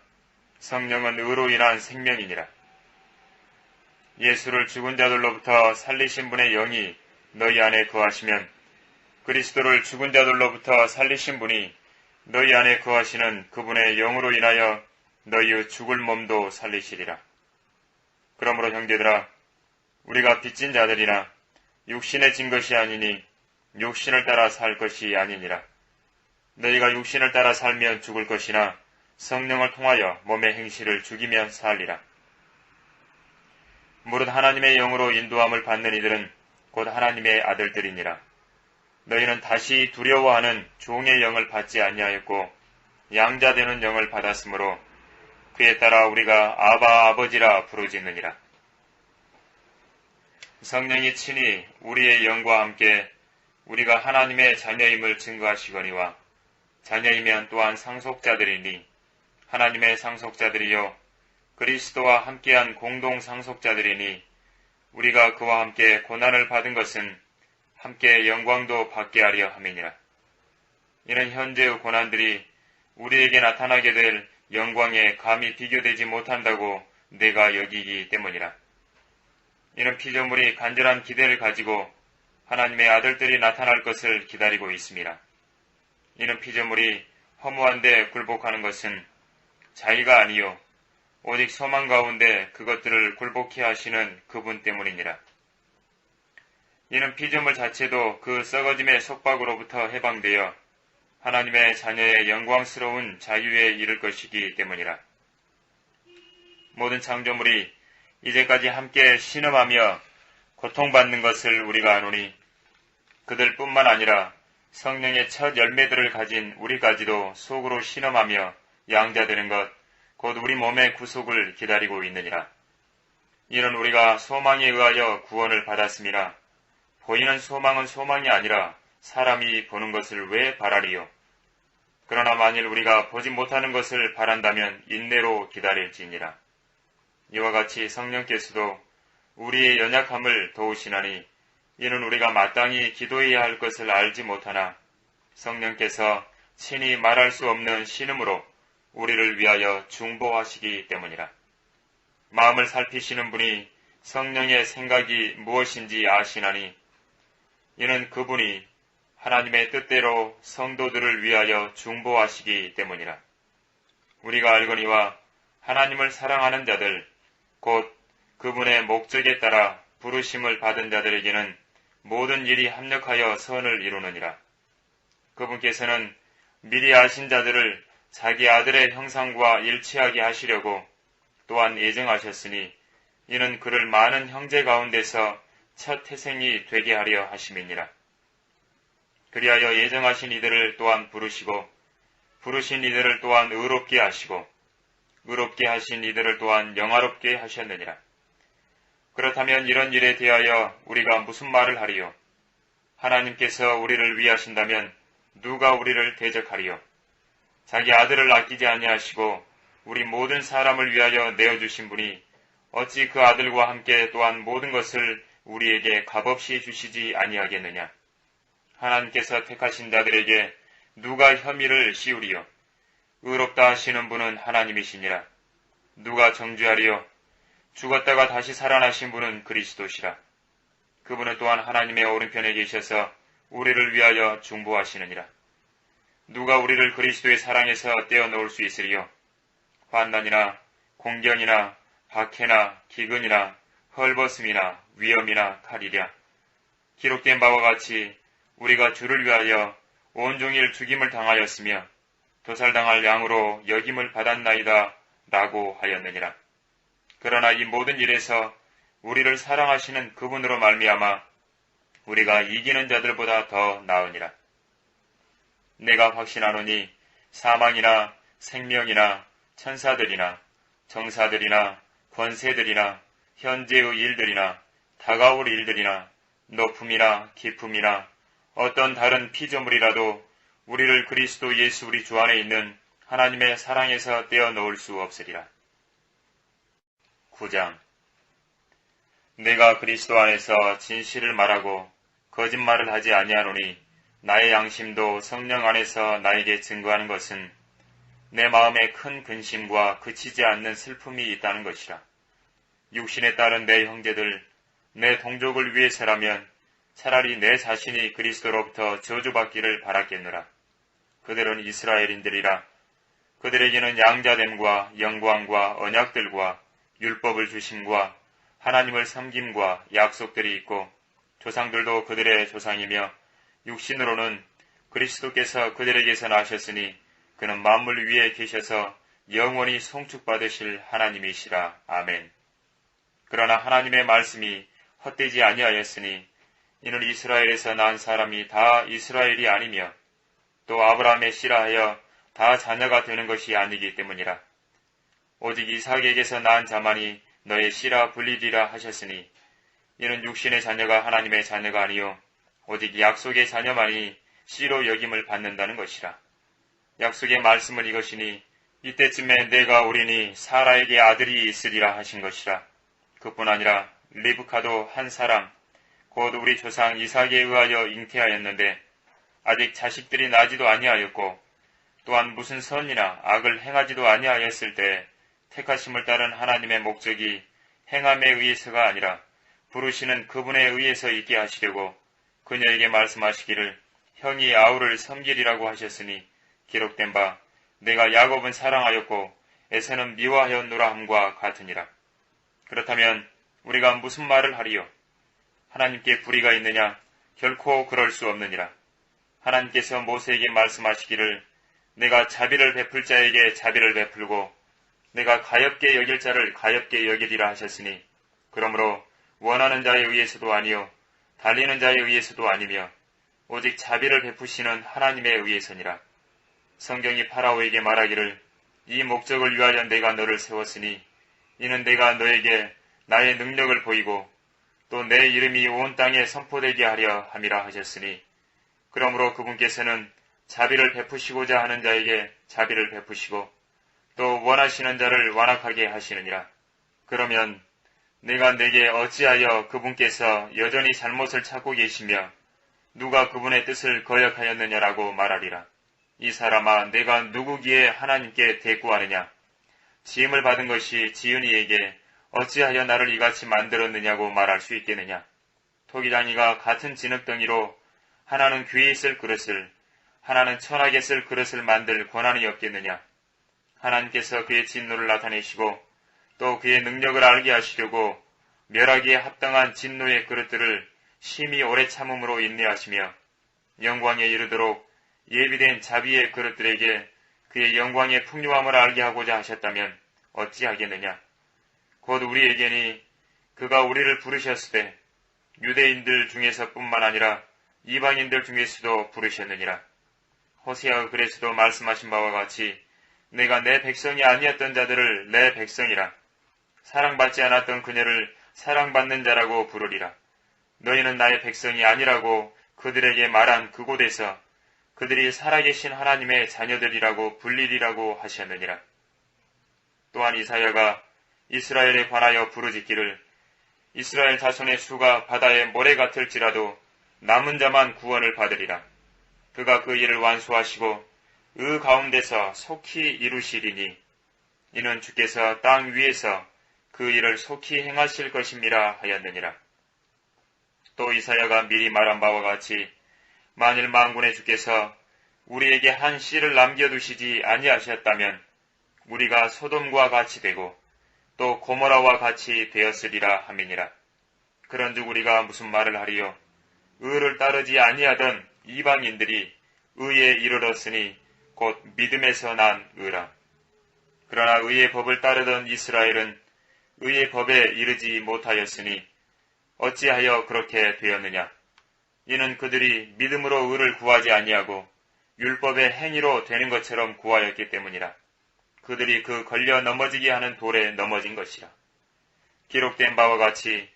성령은 의로 인한 생명이니라. 예수를 죽은 자들로부터 살리신 분의 영이 너희 안에 거하시면 그리스도를 죽은 자들로부터 살리신 분이 너희 안에 거하시는 그분의 영으로 인하여 너희의 죽을 몸도 살리시리라. 그러므로 형제들아, 우리가 빚진 자들이나 육신에 진 것이 아니니 육신을 따라 살 것이 아니니라. 너희가 육신을 따라 살면 죽을 것이나 성령을 통하여 몸의 행실을 죽이며 살리라. 무릇 하나님의 영으로 인도함을 받는 이들은 곧 하나님의 아들들이니라. 너희는 다시 두려워하는 종의 영을 받지 아니하였고 양자되는 영을 받았으므로 그에 따라 우리가 아바 아버지라 부르짖느니라. 성령이 친히 우리의 영과 함께 우리가 하나님의 자녀임을 증거하시거니와 자녀이면 또한 상속자들이니 하나님의 상속자들이요 그리스도와 함께한 공동 상속자들이니 우리가 그와 함께 고난을 받은 것은 함께 영광도 받게 하려 함이니라. 이는 현재의 고난들이 우리에게 나타나게 될 영광에 감히 비교되지 못한다고 내가 여기기 때문이라. 이는 피조물이 간절한 기대를 가지고 하나님의 아들들이 나타날 것을 기다리고 있습니다. 이는 피조물이 허무한데 굴복하는 것은 자기가 아니요 오직 소망 가운데 그것들을 굴복해 하시는 그분 때문이니라. 이는 피조물 자체도 그 썩어짐의 속박으로부터 해방되어 하나님의 자녀의 영광스러운 자유에 이를 것이기 때문이라. 모든 창조물이 이제까지 함께 신음하며 고통받는 것을 우리가 아노니 그들뿐만 아니라 성령의 첫 열매들을 가진 우리까지도 속으로 신음하며 양자되는 것, 곧 우리 몸의 구속을 기다리고 있느니라. 이는 우리가 소망에 의하여 구원을 받았음이라. 보이는 소망은 소망이 아니라 사람이 보는 것을 왜 바라리요? 그러나 만일 우리가 보지 못하는 것을 바란다면 인내로 기다릴지니라. 이와 같이 성령께서도 우리의 연약함을 도우시나니 이는 우리가 마땅히 기도해야 할 것을 알지 못하나 성령께서 친히 말할 수 없는 신음으로 우리를 위하여 중보하시기 때문이라. 마음을 살피시는 분이 성령의 생각이 무엇인지 아시나니 이는 그분이 하나님의 뜻대로 성도들을 위하여 중보하시기 때문이라. 우리가 알거니와 하나님을 사랑하는 자들 곧 그분의 목적에 따라 부르심을 받은 자들에게는 모든 일이 합력하여 선을 이루느니라. 그분께서는 미리 아신 자들을 자기 아들의 형상과 일치하게 하시려고 또한 예정하셨으니 이는 그를 많은 형제 가운데서 첫 태생이 되게 하려 하심이니라. 그리하여 예정하신 이들을 또한 부르시고 부르신 이들을 또한 의롭게 하시고 의롭게 하신 이들을 또한 영화롭게 하셨느니라. 그렇다면 이런 일에 대하여 우리가 무슨 말을 하리요? 하나님께서 우리를 위하신다면 누가 우리를 대적하리요? 자기 아들을 아끼지 아니하시고 우리 모든 사람을 위하여 내어주신 분이 어찌 그 아들과 함께 또한 모든 것을 우리에게 값없이 주시지 아니하겠느냐. 하나님께서 택하신 자들에게 누가 혐의를 씌우리요. 의롭다 하시는 분은 하나님이시니라. 누가 정죄하리요. 죽었다가 다시 살아나신 분은 그리스도시라. 그분은 또한 하나님의 오른편에 계셔서 우리를 위하여 중보하시느니라. 누가 우리를 그리스도의 사랑에서 떼어놓을 수 있으리요. 환난이나 공경이나 박해나 기근이나 헐벗음이나 위험이나 칼이랴. 기록된 바와 같이 우리가 주를 위하여 온종일 죽임을 당하였으며 도살당할 양으로 여김을 받았나이다 라고 하였느니라. 그러나 이 모든 일에서 우리를 사랑하시는 그분으로 말미암아 우리가 이기는 자들보다 더 나으니라. 내가 확신하노니 사망이나 생명이나 천사들이나 정사들이나 권세들이나 현재의 일들이나 다가올 일들이나 높음이나 깊음이나 어떤 다른 피조물이라도 우리를 그리스도 예수 우리 주 안에 있는 하나님의 사랑에서 떼어놓을 수 없으리라. 9장. 내가 그리스도 안에서 진실을 말하고 거짓말을 하지 아니하노니 나의 양심도 성령 안에서 나에게 증거하는 것은 내 마음에 큰 근심과 그치지 않는 슬픔이 있다는 것이라. 육신에 따른 내 형제들, 내 동족을 위해서라면 차라리 내 자신이 그리스도로부터 저주받기를 바랐겠노라. 그들은 이스라엘인들이라. 그들에게는 양자됨과 영광과 언약들과 율법을 주심과 하나님을 섬김과 약속들이 있고 조상들도 그들의 조상이며 육신으로는 그리스도께서 그들에게서 나셨으니 그는 만물 위에 계셔서 영원히 송축받으실 하나님이시라. 아멘. 그러나 하나님의 말씀이 헛되지 아니하였으니 이는 이스라엘에서 난 사람이 다 이스라엘이 아니며 또 아브라함의 씨라 하여 다 자녀가 되는 것이 아니기 때문이라. 오직 이삭에게서 난 자만이 너의 씨라 불리리라 하셨으니 이는 육신의 자녀가 하나님의 자녀가 아니요 오직 약속의 자녀만이 씨로 여김을 받는다는 것이라. 약속의 말씀은 이것이니 이때쯤에 내가 오리니 사라에게 아들이 있으리라 하신 것이라. 그뿐 아니라 리브카도 한 사람 곧 우리 조상 이삭에 의하여 잉태하였는데 아직 자식들이 나지도 아니하였고 또한 무슨 선이나 악을 행하지도 아니하였을 때 택하심을 따른 하나님의 목적이 행함에 의해서가 아니라 부르시는 그분에 의해서 있게 하시려고 그녀에게 말씀하시기를 형이 아우를 섬기리라고 하셨으니 기록된 바 내가 야곱은 사랑하였고 에서는 미워하였노라 함과 같으니라. 그렇다면 우리가 무슨 말을 하리요? 하나님께 불의가 있느냐? 결코 그럴 수 없느니라. 하나님께서 모세에게 말씀하시기를 내가 자비를 베풀 자에게 자비를 베풀고 내가 가엾게 여길 자를 가엾게 여기리라 하셨으니 그러므로 원하는 자에 의해서도 아니요 달리는 자에 의해서도 아니며 오직 자비를 베푸시는 하나님에 의해서니라. 성경이 파라오에게 말하기를 이 목적을 위하여 내가 너를 세웠으니 이는 내가 너에게 나의 능력을 보이고 또 내 이름이 온 땅에 선포되게 하려 함이라 하셨으니 그러므로 그분께서는 자비를 베푸시고자 하는 자에게 자비를 베푸시고 또 원하시는 자를 완악하게 하시느니라. 그러면 내가 내게 어찌하여 그분께서 여전히 잘못을 찾고 계시며 누가 그분의 뜻을 거역하였느냐라고 말하리라. 이 사람아 내가 누구기에 하나님께 대꾸하느냐. 지음을 받은 것이 지은이에게 어찌하여 나를 이같이 만들었느냐고 말할 수 있겠느냐. 토기장이가 같은 진흙덩이로 하나는 귀에 쓸 그릇을 하나는 천하게 쓸 그릇을 만들 권한이 없겠느냐. 하나님께서 그의 진노를 나타내시고 또 그의 능력을 알게 하시려고 멸하기에 합당한 진노의 그릇들을 심히 오래 참음으로 인내하시며 영광에 이르도록 예비된 자비의 그릇들에게 그의 영광의 풍요함을 알게 하고자 하셨다면 어찌하겠느냐. 곧 우리에게니 그가 우리를 부르셨을 때 유대인들 중에서뿐만 아니라 이방인들 중에서도 부르셨느니라. 호세아의 글에서도 말씀하신 바와 같이 내가 내 백성이 아니었던 자들을 내 백성이라 사랑받지 않았던 그녀를 사랑받는 자라고 부르리라. 너희는 나의 백성이 아니라고 그들에게 말한 그곳에서 그들이 살아계신 하나님의 자녀들이라고 불리리라고 하셨느니라. 또한 이사야가 이스라엘에 관하여 부르짖기를 이스라엘 자손의 수가 바다의 모래 같을지라도 남은 자만 구원을 받으리라. 그가 그 일을 완수하시고 의 가운데서 속히 이루시리니 이는 주께서 땅 위에서 그 일을 속히 행하실 것임이라 하였느니라. 또 이사야가 미리 말한 바와 같이 만일 만군의 주께서 우리에게 한 씨를 남겨두시지 아니하셨다면 우리가 소돔과 같이 되고 또 고모라와 같이 되었으리라 함이니라. 그런즉 우리가 무슨 말을 하리요? 의를 따르지 아니하던 이방인들이 의에 이르렀으니 곧 믿음에서 난 의라. 그러나 의의 법을 따르던 이스라엘은 의의 법에 이르지 못하였으니 어찌하여 그렇게 되었느냐? 이는 그들이 믿음으로 의를 구하지 아니하고 율법의 행위로 되는 것처럼 구하였기 때문이라. 그들이 그 걸려 넘어지게 하는 돌에 넘어진 것이라. 기록된 바와 같이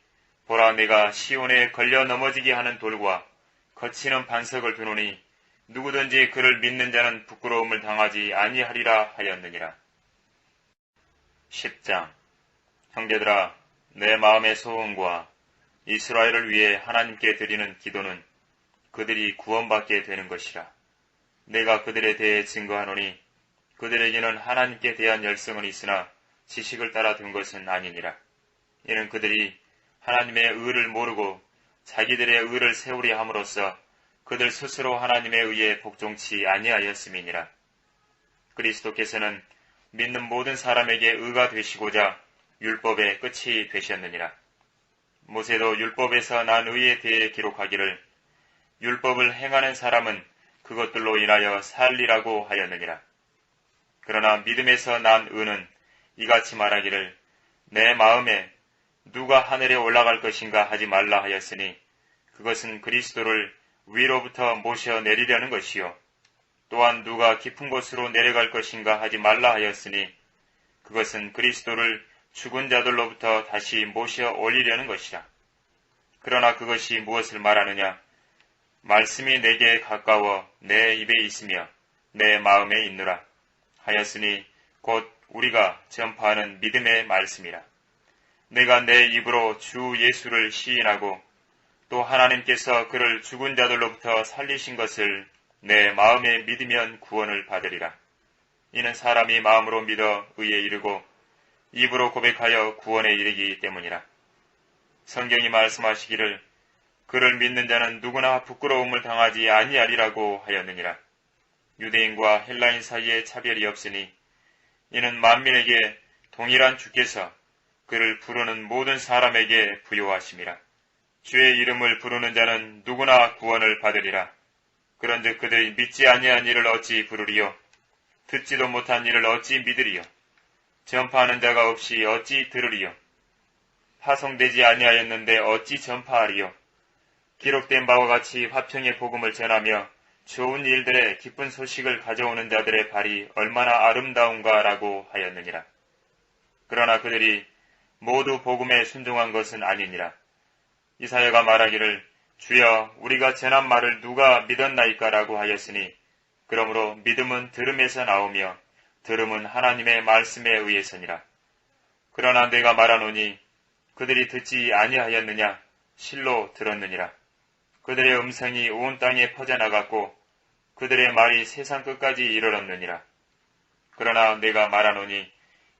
보라 내가 시온에 걸려 넘어지게 하는 돌과 거치는 반석을 두노니 누구든지 그를 믿는 자는 부끄러움을 당하지 아니하리라 하였느니라. 10장. 형제들아, 내 마음의 소원과 이스라엘을 위해 하나님께 드리는 기도는 그들이 구원받게 되는 것이라. 내가 그들에 대해 증거하노니 그들에게는 하나님께 대한 열성은 있으나 지식을 따라 든 것은 아니니라. 이는 그들이 하나님의 의를 모르고 자기들의 의를 세우려 함으로써 그들 스스로 하나님의 의에 복종치 아니하였음이니라. 그리스도께서는 믿는 모든 사람에게 의가 되시고자 율법의 끝이 되셨느니라. 모세도 율법에서 난 의에 대해 기록하기를 율법을 행하는 사람은 그것들로 인하여 살리라고 하였느니라. 그러나 믿음에서 난 의는 이같이 말하기를 내 마음에 누가 하늘에 올라갈 것인가 하지 말라 하였으니 그것은 그리스도를 위로부터 모셔 내리려는 것이요. 또한 누가 깊은 곳으로 내려갈 것인가 하지 말라 하였으니 그것은 그리스도를 죽은 자들로부터 다시 모셔 올리려는 것이라. 그러나 그것이 무엇을 말하느냐? 말씀이 내게 가까워 내 입에 있으며 내 마음에 있느라 하였으니 곧 우리가 전파하는 믿음의 말씀이라. 내가 내 입으로 주 예수를 시인하고 또 하나님께서 그를 죽은 자들로부터 살리신 것을 내 마음에 믿으면 구원을 받으리라. 이는 사람이 마음으로 믿어 의에 이르고 입으로 고백하여 구원에 이르기 때문이라. 성경이 말씀하시기를 그를 믿는 자는 누구나 부끄러움을 당하지 아니하리라고 하였느니라. 유대인과 헬라인 사이에 차별이 없으니 이는 만민에게 동일한 주께서 그를 부르는 모든 사람에게 부요하심이라. 주의 이름을 부르는 자는 누구나 구원을 받으리라. 그런즉 그들이 믿지 아니한 일을 어찌 부르리요? 듣지도 못한 일을 어찌 믿으리요? 전파하는 자가 없이 어찌 들으리요? 파송되지 아니하였는데 어찌 전파하리요? 기록된 바와 같이 화평의 복음을 전하며 좋은 일들의 기쁜 소식을 가져오는 자들의 발이 얼마나 아름다운가라고 하였느니라. 그러나 그들이 모두 복음에 순종한 것은 아니니라. 이사야가 말하기를 주여 우리가 전한 말을 누가 믿었나이까라고 하였으니 그러므로 믿음은 들음에서 나오며 들음은 하나님의 말씀에 의해서니라. 그러나 내가 말하노니 그들이 듣지 아니하였느냐? 실로 들었느니라. 그들의 음성이 온 땅에 퍼져나갔고 그들의 말이 세상 끝까지 이르렀느니라. 그러나 내가 말하노니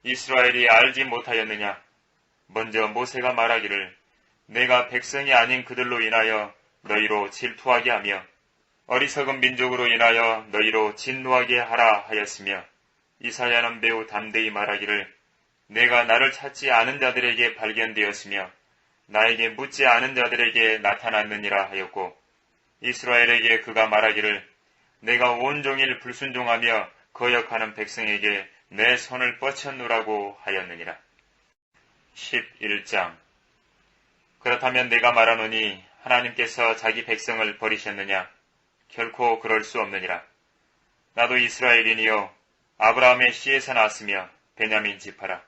이스라엘이 알지 못하였느냐? 먼저 모세가 말하기를 내가 백성이 아닌 그들로 인하여 너희로 질투하게 하며 어리석은 민족으로 인하여 너희로 진노하게 하라 하였으며 이사야는 매우 담대히 말하기를 내가 나를 찾지 않은 자들에게 발견되었으며 나에게 묻지 않은 자들에게 나타났느니라 하였고 이스라엘에게 그가 말하기를 내가 온종일 불순종하며 거역하는 백성에게 내 손을 뻗쳤노라고 하였느니라. 11장. 그렇다면 내가 말하노니 하나님께서 자기 백성을 버리셨느냐? 결코 그럴 수 없느니라. 나도 이스라엘인이요 아브라함의 씨에서 났으며 베냐민 지파라.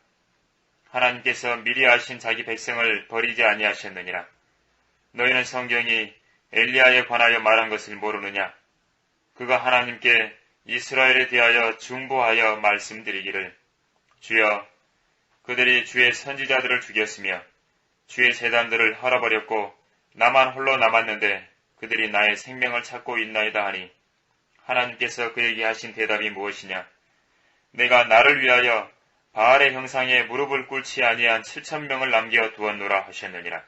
하나님께서 미리 아신 자기 백성을 버리지 아니하셨느니라. 너희는 성경이 엘리야에 관하여 말한 것을 모르느냐? 그가 하나님께 이스라엘에 대하여 중보하여 말씀드리기를 주여 그들이 주의 선지자들을 죽였으며 주의 제단들을 헐어버렸고 나만 홀로 남았는데 그들이 나의 생명을 찾고 있나이다 하니 하나님께서 그에게 하신 대답이 무엇이냐? 내가 나를 위하여 바알의 형상에 무릎을 꿇지 아니한 7,000명을 남겨 두었노라 하셨느니라.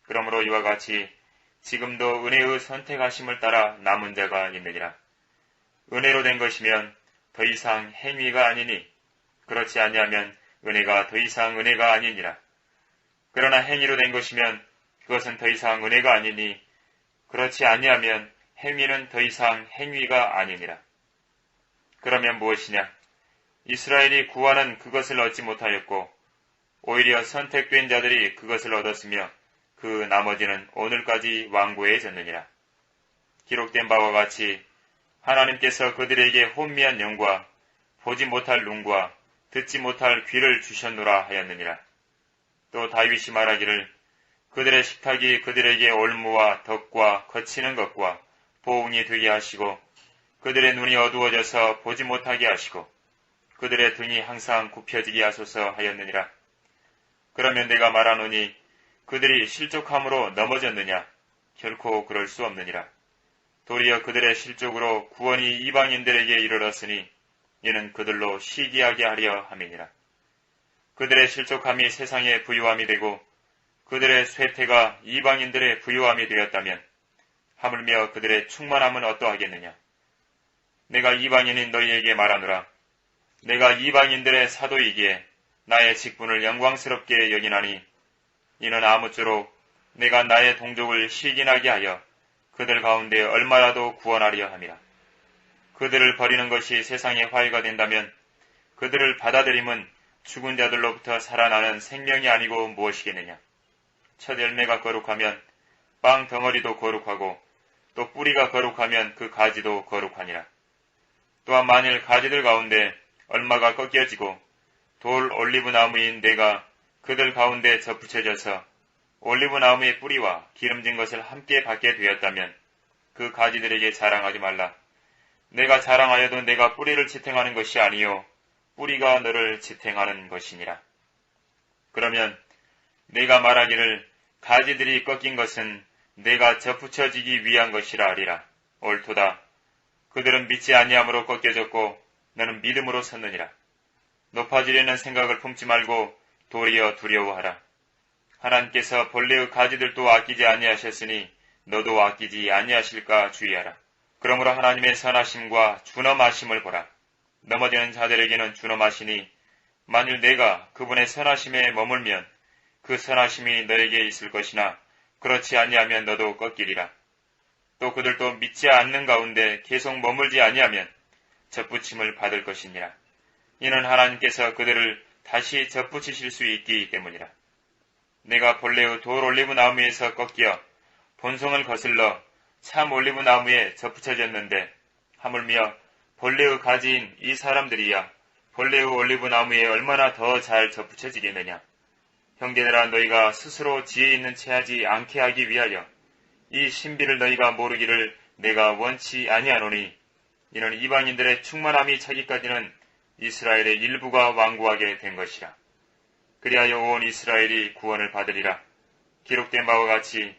그러므로 이와 같이 지금도 은혜의 선택하심을 따라 남은 자가 있느니라. 은혜로 된 것이면 더 이상 행위가 아니니 그렇지 아니하면 은혜가 더 이상 은혜가 아니니라. 그러나 행위로 된 것이면 그것은 더 이상 은혜가 아니니 그렇지 아니하면 행위는 더 이상 행위가 아니니라. 그러면 무엇이냐? 이스라엘이 구하는 그것을 얻지 못하였고 오히려 선택된 자들이 그것을 얻었으며 그 나머지는 오늘까지 완고해졌느니라. 기록된 바와 같이 하나님께서 그들에게 혼미한 영과 보지 못할 눈과 듣지 못할 귀를 주셨노라 하였느니라. 또 다윗이 말하기를 그들의 식탁이 그들에게 올무와 덕과 거치는 것과 보응이 되게 하시고 그들의 눈이 어두워져서 보지 못하게 하시고 그들의 등이 항상 굽혀지게 하소서 하였느니라. 그러면 내가 말하노니 그들이 실족함으로 넘어졌느냐? 결코 그럴 수 없느니라. 도리어 그들의 실족으로 구원이 이방인들에게 이르렀으니 이는 그들로 시기하게 하려 함이니라. 그들의 실족함이 세상의 부유함이 되고 그들의 쇠퇴가 이방인들의 부유함이 되었다면 하물며 그들의 충만함은 어떠하겠느냐? 내가 이방인인 너희에게 말하노라. 내가 이방인들의 사도이기에 나의 직분을 영광스럽게 여기나니 이는 아무쪼록 내가 나의 동족을 시기나게 하여 그들 가운데 얼마라도 구원하려 함이라. 그들을 버리는 것이 세상의 화해가 된다면 그들을 받아들임은 죽은 자들로부터 살아나는 생명이 아니고 무엇이겠느냐. 첫 열매가 거룩하면 빵 덩어리도 거룩하고 또 뿌리가 거룩하면 그 가지도 거룩하니라. 또한 만일 가지들 가운데 얼마가 꺾여지고 돌 올리브 나무인 내가 그들 가운데 접붙여져서 올리브 나무의 뿌리와 기름진 것을 함께 받게 되었다면 그 가지들에게 자랑하지 말라. 내가 자랑하여도 내가 뿌리를 지탱하는 것이 아니요 뿌리가 너를 지탱하는 것이니라. 그러면 내가 말하기를 가지들이 꺾인 것은 내가 접붙여지기 위한 것이라 하리라. 옳도다. 그들은 믿지 아니함으로 꺾여졌고 너는 믿음으로 섰느니라. 높아지려는 생각을 품지 말고 도리어 두려워하라. 하나님께서 본래의 가지들도 아끼지 아니하셨으니 너도 아끼지 아니하실까 주의하라. 그러므로 하나님의 선하심과 준엄하심을 보라. 넘어지는 자들에게는 준엄하시니 만일 내가 그분의 선하심에 머물면 그 선하심이 너에게 있을 것이나 그렇지 아니하면 너도 꺾이리라. 또 그들도 믿지 않는 가운데 계속 머물지 아니하면 접붙임을 받을 것이니라. 이는 하나님께서 그들을 다시 접붙이실 수 있기 때문이라. 내가 본래의 돌 올리브 나무에서 꺾여 본성을 거슬러 참 올리브 나무에 접붙여졌는데 하물며 본래의 가지인 이 사람들이야 본래의 올리브 나무에 얼마나 더 잘 접붙여지겠느냐. 형제들아, 너희가 스스로 지혜 있는 채 하지 않게 하기 위하여 이 신비를 너희가 모르기를 내가 원치 아니하노니 이는 이방인들의 충만함이 차기까지는 이스라엘의 일부가 완고하게 된 것이라. 그리하여 온 이스라엘이 구원을 받으리라. 기록된 바와 같이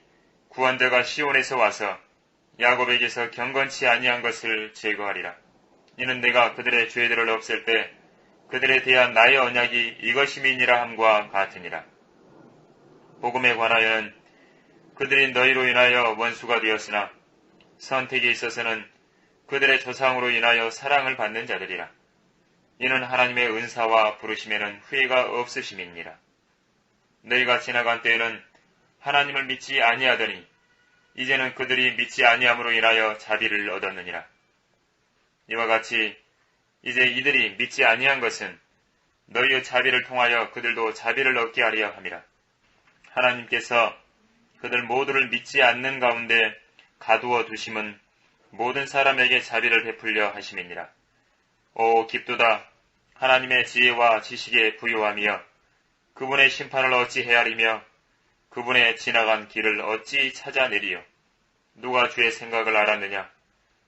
구원자가 시온에서 와서 야곱에게서 경건치 아니한 것을 제거하리라. 이는 내가 그들의 죄들을 없앨 때 그들에 대한 나의 언약이 이것임이니라 함과 같으니라. 복음에 관하여는 그들이 너희로 인하여 원수가 되었으나 선택에 있어서는 그들의 조상으로 인하여 사랑을 받는 자들이라. 이는 하나님의 은사와 부르심에는 후회가 없으심이니라. 너희가 지나간 때에는 하나님을 믿지 아니하더니 이제는 그들이 믿지 아니함으로 인하여 자비를 얻었느니라. 이와 같이 이제 이들이 믿지 아니한 것은 너희의 자비를 통하여 그들도 자비를 얻게 하려 함이라. 하나님께서 그들 모두를 믿지 않는 가운데 가두어 두심은 모든 사람에게 자비를 베풀려 하심이니라. 오 깊도다. 하나님의 지혜와 지식에 부요하며 그분의 심판을 어찌 헤아리며 그분의 지나간 길을 어찌 찾아내리요. 누가 주의 생각을 알았느냐?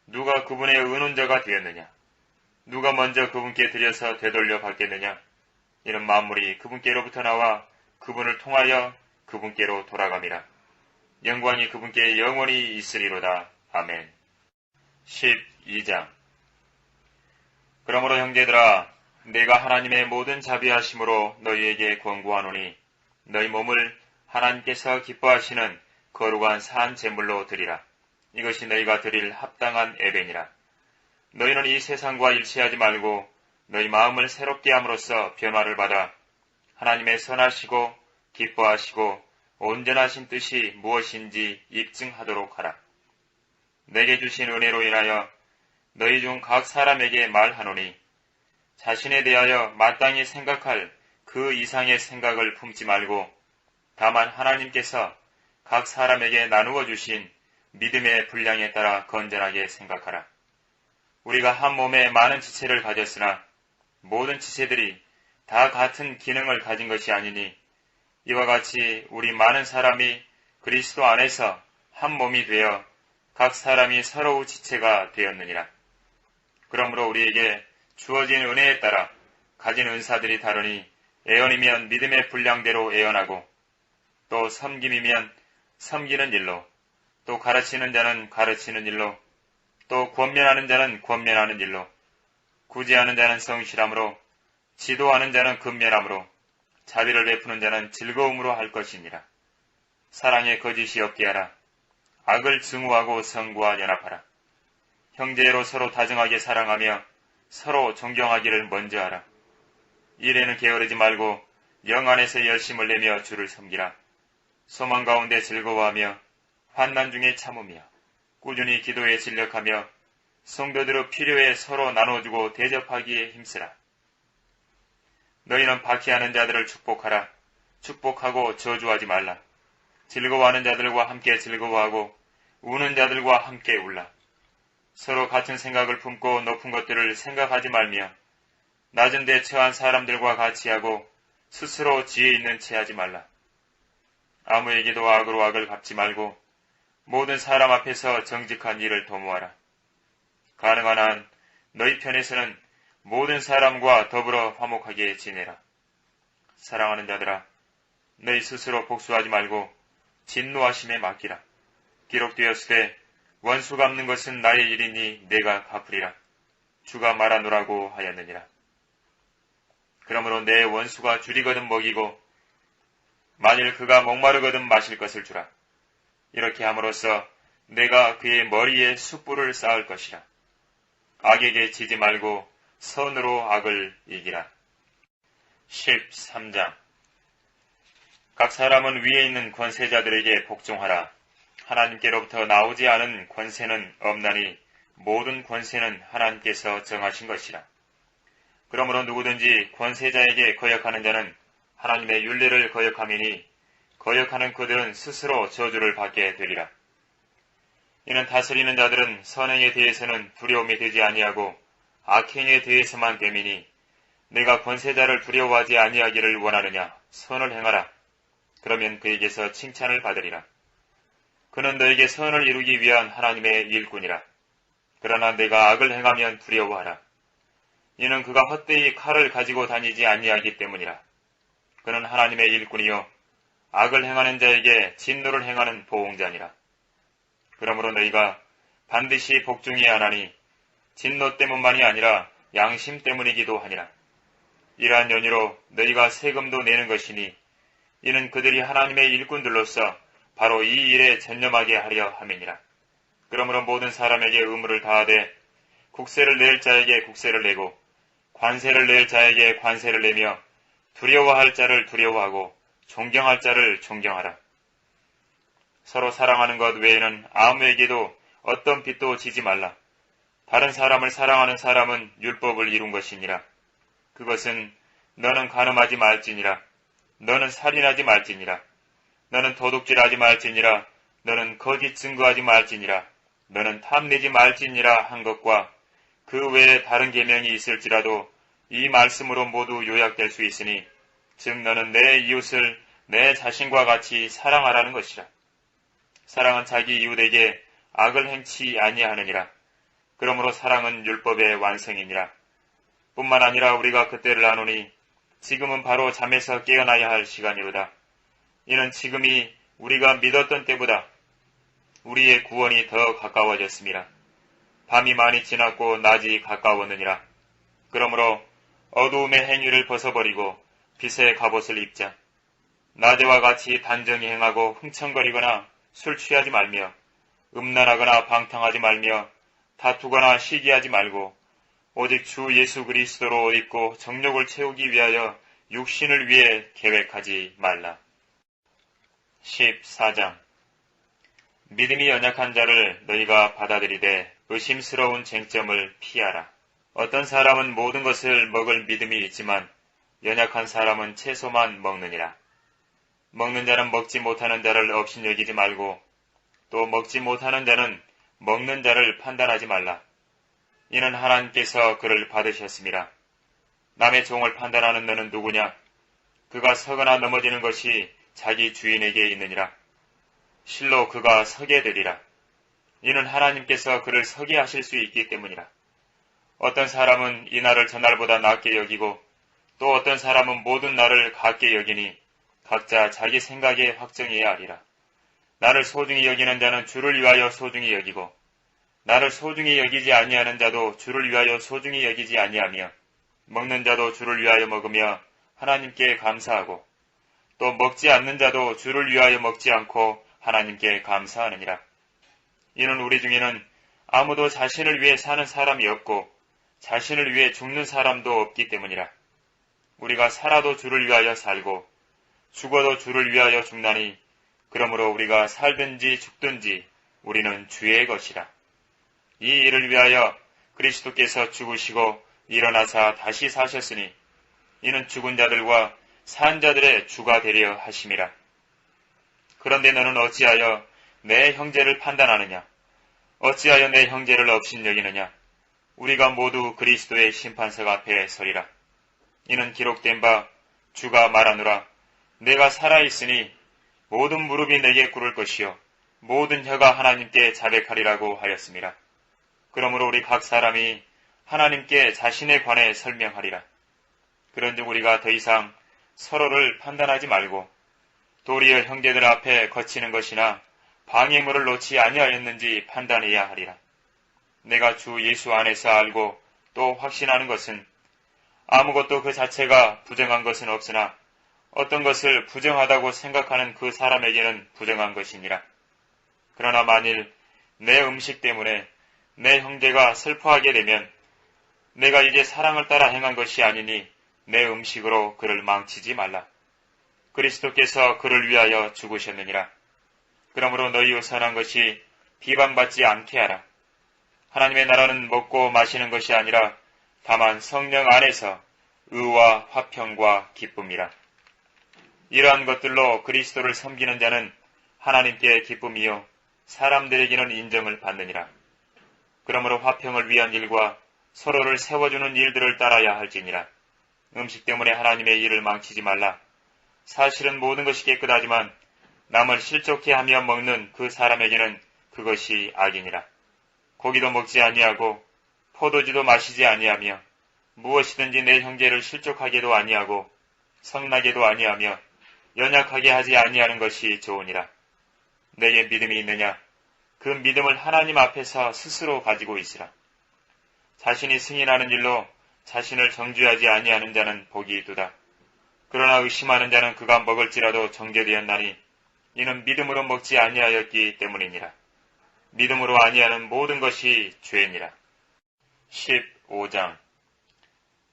누가 그분의 의논자가 되었느냐? 누가 먼저 그분께 드려서 되돌려 받겠느냐? 이는 만물이 그분께로부터 나와 그분을 통하여 그분께로 돌아감이라. 영광이 그분께 영원히 있으리로다. 아멘. 12장. 그러므로 형제들아, 내가 하나님의 모든 자비하심으로 너희에게 권고하노니 너희 몸을 하나님께서 기뻐하시는 거룩한 산 제물로 드리라. 이것이 너희가 드릴 합당한 예배니라. 너희는 이 세상과 일치하지 말고 너희 마음을 새롭게 함으로써 변화를 받아 하나님의 선하시고 기뻐하시고 온전하신 뜻이 무엇인지 입증하도록 하라. 내게 주신 은혜로 인하여 너희 중 각 사람에게 말하노니 자신에 대하여 마땅히 생각할 그 이상의 생각을 품지 말고 다만 하나님께서 각 사람에게 나누어 주신 믿음의 분량에 따라 건전하게 생각하라. 우리가 한 몸에 많은 지체를 가졌으나 모든 지체들이 다 같은 기능을 가진 것이 아니니 이와 같이 우리 많은 사람이 그리스도 안에서 한 몸이 되어 각 사람이 서로의 지체가 되었느니라. 그러므로 우리에게 주어진 은혜에 따라 가진 은사들이 다르니 애언이면 믿음의 분량대로 애언하고 또 섬김이면 섬기는 일로 또 가르치는 자는 가르치는 일로 또 권면하는 자는 권면하는 일로 구제하는 자는 성실함으로 지도하는 자는 근면함으로 자비를 베푸는 자는 즐거움으로 할 것이니라. 사랑에 거짓이 없게 하라. 악을 증오하고 성부와 연합하라. 형제로 서로 다정하게 사랑하며 서로 존경하기를 먼저 하라. 일에는 게으르지 말고 영 안에서 열심을 내며 주를 섬기라. 소망 가운데 즐거워하며 환난 중에 참으며 꾸준히 기도에 진력하며 성도들의 필요에 서로 나눠주고 대접하기에 힘쓰라. 너희는 박해하는 자들을 축복하라. 축복하고 저주하지 말라. 즐거워하는 자들과 함께 즐거워하고 우는 자들과 함께 울라. 서로 같은 생각을 품고 높은 것들을 생각하지 말며 낮은 데 처한 사람들과 같이 하고 스스로 지혜 있는 채 하지 말라. 아무에게도 악으로 악을 갚지 말고 모든 사람 앞에서 정직한 일을 도모하라. 가능한 한 너희 편에서는 모든 사람과 더불어 화목하게 지내라. 사랑하는 자들아, 너희 스스로 복수하지 말고 진노하심에 맡기라. 기록되었으되 원수 갚는 것은 나의 일이니 내가 갚으리라. 주가 말하노라고 하였느니라. 그러므로 내 원수가 줄이거든 먹이고 만일 그가 목마르거든 마실 것을 주라. 이렇게 함으로써 내가 그의 머리에 숯불을 쌓을 것이라. 악에게 지지 말고 선으로 악을 이기라. 13장. 각 사람은 위에 있는 권세자들에게 복종하라. 하나님께로부터 나오지 않은 권세는 없나니 모든 권세는 하나님께서 정하신 것이라. 그러므로 누구든지 권세자에게 거역하는 자는 하나님의 율례를 거역함이니 거역하는 그들은 스스로 저주를 받게 되리라. 이는 다스리는 자들은 선행에 대해서는 두려움이 되지 아니하고 악행에 대해서만 됨이니 내가 권세자를 두려워하지 아니하기를 원하느냐. 선을 행하라. 그러면 그에게서 칭찬을 받으리라. 그는 너에게 선을 이루기 위한 하나님의 일꾼이라. 그러나 내가 악을 행하면 두려워하라. 이는 그가 헛되이 칼을 가지고 다니지 아니하기 때문이라. 그는 하나님의 일꾼이요 악을 행하는 자에게 진노를 행하는 보응자니라. 그러므로 너희가 반드시 복종해야 하나니 진노 때문만이 아니라 양심 때문이기도 하니라. 이러한 연유로 너희가 세금도 내는 것이니 이는 그들이 하나님의 일꾼들로서 바로 이 일에 전념하게 하려 함이니라. 그러므로 모든 사람에게 의무를 다하되 국세를 낼 자에게 국세를 내고 관세를 낼 자에게 관세를 내며 두려워할 자를 두려워하고 존경할 자를 존경하라. 서로 사랑하는 것 외에는 아무에게도 어떤 빚도 지지 말라. 다른 사람을 사랑하는 사람은 율법을 이룬 것이니라. 그것은 너는 간음하지 말지니라. 너는 살인하지 말지니라. 너는 도둑질하지 말지니라. 너는 거짓 증거하지 말지니라. 너는 탐내지 말지니라 한 것과 그 외에 다른 계명이 있을지라도 이 말씀으로 모두 요약될 수 있으니 즉 너는 내 이웃을 내 자신과 같이 사랑하라는 것이라. 사랑은 자기 이웃에게 악을 행치 아니하느니라. 그러므로 사랑은 율법의 완성이니라. 뿐만 아니라 우리가 그때를 아노니 지금은 바로 잠에서 깨어나야 할 시간이로다. 이는 지금이 우리가 믿었던 때보다 우리의 구원이 더 가까워졌습니다. 밤이 많이 지났고 낮이 가까웠느니라. 그러므로 어두움의 행위를 벗어버리고 빛의 갑옷을 입자. 낮에와 같이 단정히 행하고 흥청거리거나 술 취하지 말며 음란하거나 방탕하지 말며 다투거나 시기하지 말고 오직 주 예수 그리스도로 옷 입고 정욕을 채우기 위하여 육신을 위해 계획하지 말라. 14장 믿음이 연약한 자를 너희가 받아들이되 의심스러운 쟁점을 피하라. 어떤 사람은 모든 것을 먹을 믿음이 있지만 연약한 사람은 채소만 먹느니라. 먹는 자는 먹지 못하는 자를 업신여기지 말고 또 먹지 못하는 자는 먹는 자를 판단하지 말라. 이는 하나님께서 그를 받으셨습니다. 남의 종을 판단하는 너는 누구냐? 그가 서거나 넘어지는 것이 자기 주인에게 있느니라. 실로 그가 서게 되리라. 이는 하나님께서 그를 서게 하실 수 있기 때문이라. 어떤 사람은 이 날을 저날보다 낮게 여기고 또 어떤 사람은 모든 날을 같게 여기니 각자 자기 생각에 확정해야 하리라. 나를 소중히 여기는 자는 주를 위하여 소중히 여기고 나를 소중히 여기지 아니하는 자도 주를 위하여 소중히 여기지 아니하며 먹는 자도 주를 위하여 먹으며 하나님께 감사하고 또 먹지 않는 자도 주를 위하여 먹지 않고 하나님께 감사하느니라. 이는 우리 중에는 아무도 자신을 위해 사는 사람이 없고 자신을 위해 죽는 사람도 없기 때문이라. 우리가 살아도 주를 위하여 살고 죽어도 주를 위하여 죽나니 그러므로 우리가 살든지 죽든지 우리는 주의 것이라. 이 일을 위하여 그리스도께서 죽으시고 일어나사 다시 사셨으니 이는 죽은 자들과 산 자들의 주가 되려 하심이라. 그런데 너는 어찌하여 내 형제를 판단하느냐? 어찌하여 내 형제를 업신여기느냐? 우리가 모두 그리스도의 심판석 앞에 서리라. 이는 기록된 바 주가 말하노라. 내가 살아있으니 모든 무릎이 내게 꿇을 것이요 모든 혀가 하나님께 자백하리라고 하였습니다. 그러므로 우리 각 사람이 하나님께 자신에 관해 설명하리라. 그런즉 우리가 더 이상 서로를 판단하지 말고 도리어 형제들 앞에 거치는 것이나 방해물을 놓지 아니하였는지 판단해야 하리라. 내가 주 예수 안에서 알고 또 확신하는 것은 아무것도 그 자체가 부정한 것은 없으나 어떤 것을 부정하다고 생각하는 그 사람에게는 부정한 것이니라. 그러나 만일 내 음식 때문에 내 형제가 슬퍼하게 되면 내가 이제 사랑을 따라 행한 것이 아니니 내 음식으로 그를 망치지 말라. 그리스도께서 그를 위하여 죽으셨느니라. 그러므로 너희 선한 것이 비방받지 않게 하라. 하나님의 나라는 먹고 마시는 것이 아니라 다만 성령 안에서 의와 화평과 기쁨이라. 이러한 것들로 그리스도를 섬기는 자는 하나님께 기쁨이요 사람들에게는 인정을 받느니라. 그러므로 화평을 위한 일과 서로를 세워주는 일들을 따라야 할지니라. 음식 때문에 하나님의 일을 망치지 말라. 사실은 모든 것이 깨끗하지만 남을 실족해 하며 먹는 그 사람에게는 그것이 악이니라. 고기도 먹지 아니하고 포도주도 마시지 아니하며 무엇이든지 내 형제를 실족하게도 아니하고 성나게도 아니하며 연약하게 하지 아니하는 것이 좋으니라. 내게 믿음이 있느냐? 그 믿음을 하나님 앞에서 스스로 가지고 있으라. 자신이 승인하는 일로 자신을 정죄하지 아니하는 자는 복이 있도다. 그러나 의심하는 자는 그가 먹을지라도 정죄되었나니 이는 믿음으로 먹지 아니하였기 때문이니라. 믿음으로 아니하는 모든 것이 죄니라. 15장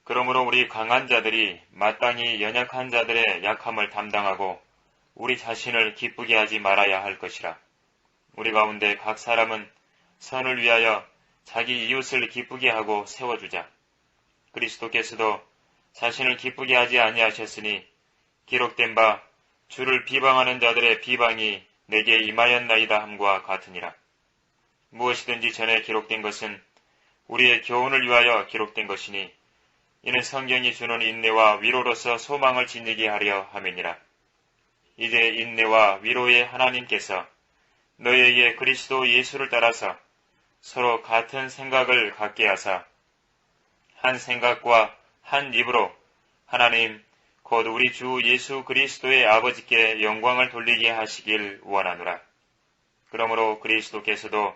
그러므로 우리 강한 자들이 마땅히 연약한 자들의 약함을 담당하고 우리 자신을 기쁘게 하지 말아야 할 것이라. 우리 가운데 각 사람은 선을 위하여 자기 이웃을 기쁘게 하고 세워주자. 그리스도께서도 자신을 기쁘게 하지 아니하셨으니 기록된 바 주를 비방하는 자들의 비방이 내게 임하였나이다 함과 같으니라. 무엇이든지 전에 기록된 것은 우리의 교훈을 위하여 기록된 것이니 이는 성경이 주는 인내와 위로로서 소망을 지니게 하려 함이니라. 이제 인내와 위로의 하나님께서 너희에게 그리스도 예수를 따라서 서로 같은 생각을 갖게 하사 한 생각과 한 입으로 하나님 곧 우리 주 예수 그리스도의 아버지께 영광을 돌리게 하시길 원하노라. 그러므로 그리스도께서도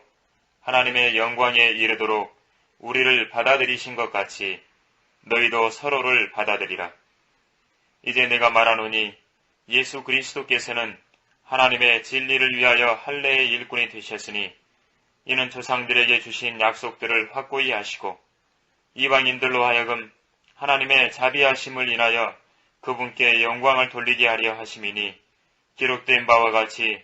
하나님의 영광에 이르도록 우리를 받아들이신 것 같이 너희도 서로를 받아들이라. 이제 내가 말하노니 예수 그리스도께서는 하나님의 진리를 위하여 할례의 일꾼이 되셨으니 이는 조상들에게 주신 약속들을 확고히 하시고 이방인들로 하여금 하나님의 자비하심을 인하여 그분께 영광을 돌리게 하려 하심이니 기록된 바와 같이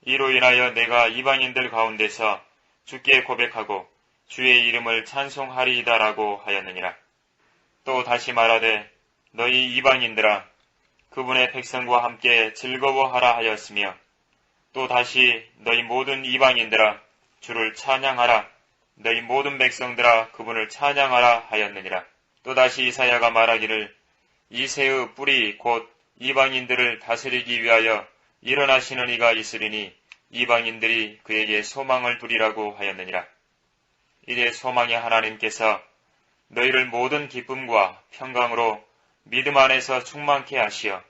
이로 인하여 내가 이방인들 가운데서 주께 고백하고 주의 이름을 찬송하리이다라고 하였느니라. 또 다시 말하되 너희 이방인들아 그분의 백성과 함께 즐거워하라 하였으며 또 다시 너희 모든 이방인들아 주를 찬양하라 너희 모든 백성들아 그분을 찬양하라 하였느니라. 또 다시 이사야가 말하기를 이새의 뿌리 곧 이방인들을 다스리기 위하여 일어나시는 이가 있으리니 이방인들이 그에게 소망을 두리라고 하였느니라. 이제 소망의 하나님께서 너희를 모든 기쁨과 평강으로 믿음 안에서 충만케 하시어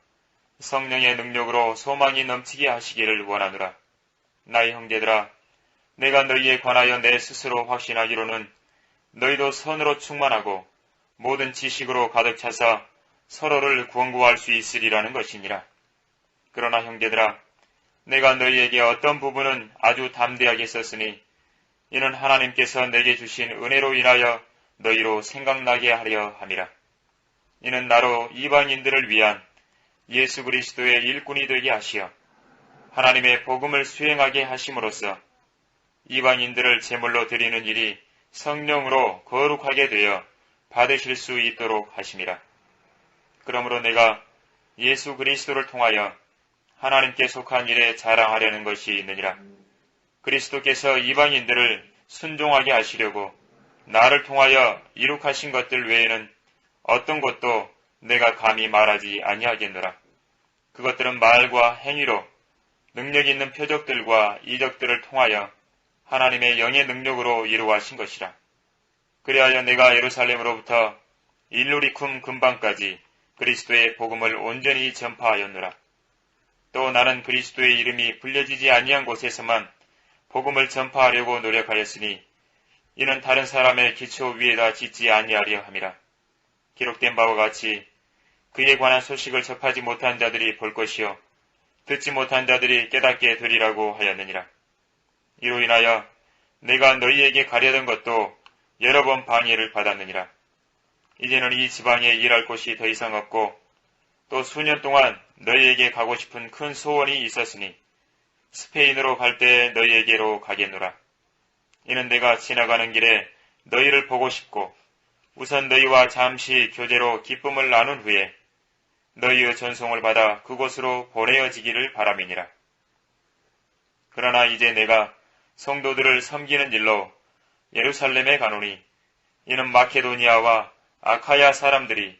성령의 능력으로 소망이 넘치게 하시기를 원하노라. 나의 형제들아 내가 너희에 관하여 내 스스로 확신하기로는 너희도 선으로 충만하고 모든 지식으로 가득 차서 서로를 권고할 수 있으리라는 것이니라. 그러나 형제들아 내가 너희에게 어떤 부분은 아주 담대하게 썼으니 이는 하나님께서 내게 주신 은혜로 인하여 너희로 생각나게 하려 함이라. 이는 나로 이방인들을 위한 예수 그리스도의 일꾼이 되게 하시어 하나님의 복음을 수행하게 하심으로써 이방인들을 제물로 드리는 일이 성령으로 거룩하게 되어 받으실 수 있도록 하심이라. 그러므로 내가 예수 그리스도를 통하여 하나님께 속한 일에 자랑하려는 것이 있느니라. 그리스도께서 이방인들을 순종하게 하시려고 나를 통하여 이룩하신 것들 외에는 어떤 것도 내가 감히 말하지 아니하겠노라. 그것들은 말과 행위로 능력 있는 표적들과 이적들을 통하여 하나님의 영의 능력으로 이루어하신 것이라. 그리하여 내가 예루살렘으로부터 일루리쿰 근방까지 그리스도의 복음을 온전히 전파하였노라. 또 나는 그리스도의 이름이 불려지지 아니한 곳에서만 복음을 전파하려고 노력하였으니 이는 다른 사람의 기초 위에다 짓지 아니하려 함이라. 기록된 바와 같이 그에 관한 소식을 접하지 못한 자들이 볼 것이요 듣지 못한 자들이 깨닫게 되리라고 하였느니라. 이로 인하여 내가 너희에게 가려던 것도 여러 번 방해를 받았느니라. 이제는 이 지방에 일할 곳이 더 이상 없고 또 수년 동안 너희에게 가고 싶은 큰 소원이 있었으니 스페인으로 갈 때 너희에게로 가겠노라. 이는 내가 지나가는 길에 너희를 보고 싶고 우선 너희와 잠시 교제로 기쁨을 나눈 후에 너희의 전송을 받아 그곳으로 보내어지기를 바람이니라. 그러나 이제 내가 성도들을 섬기는 일로 예루살렘에 가노니 이는 마케도니아와 아카야 사람들이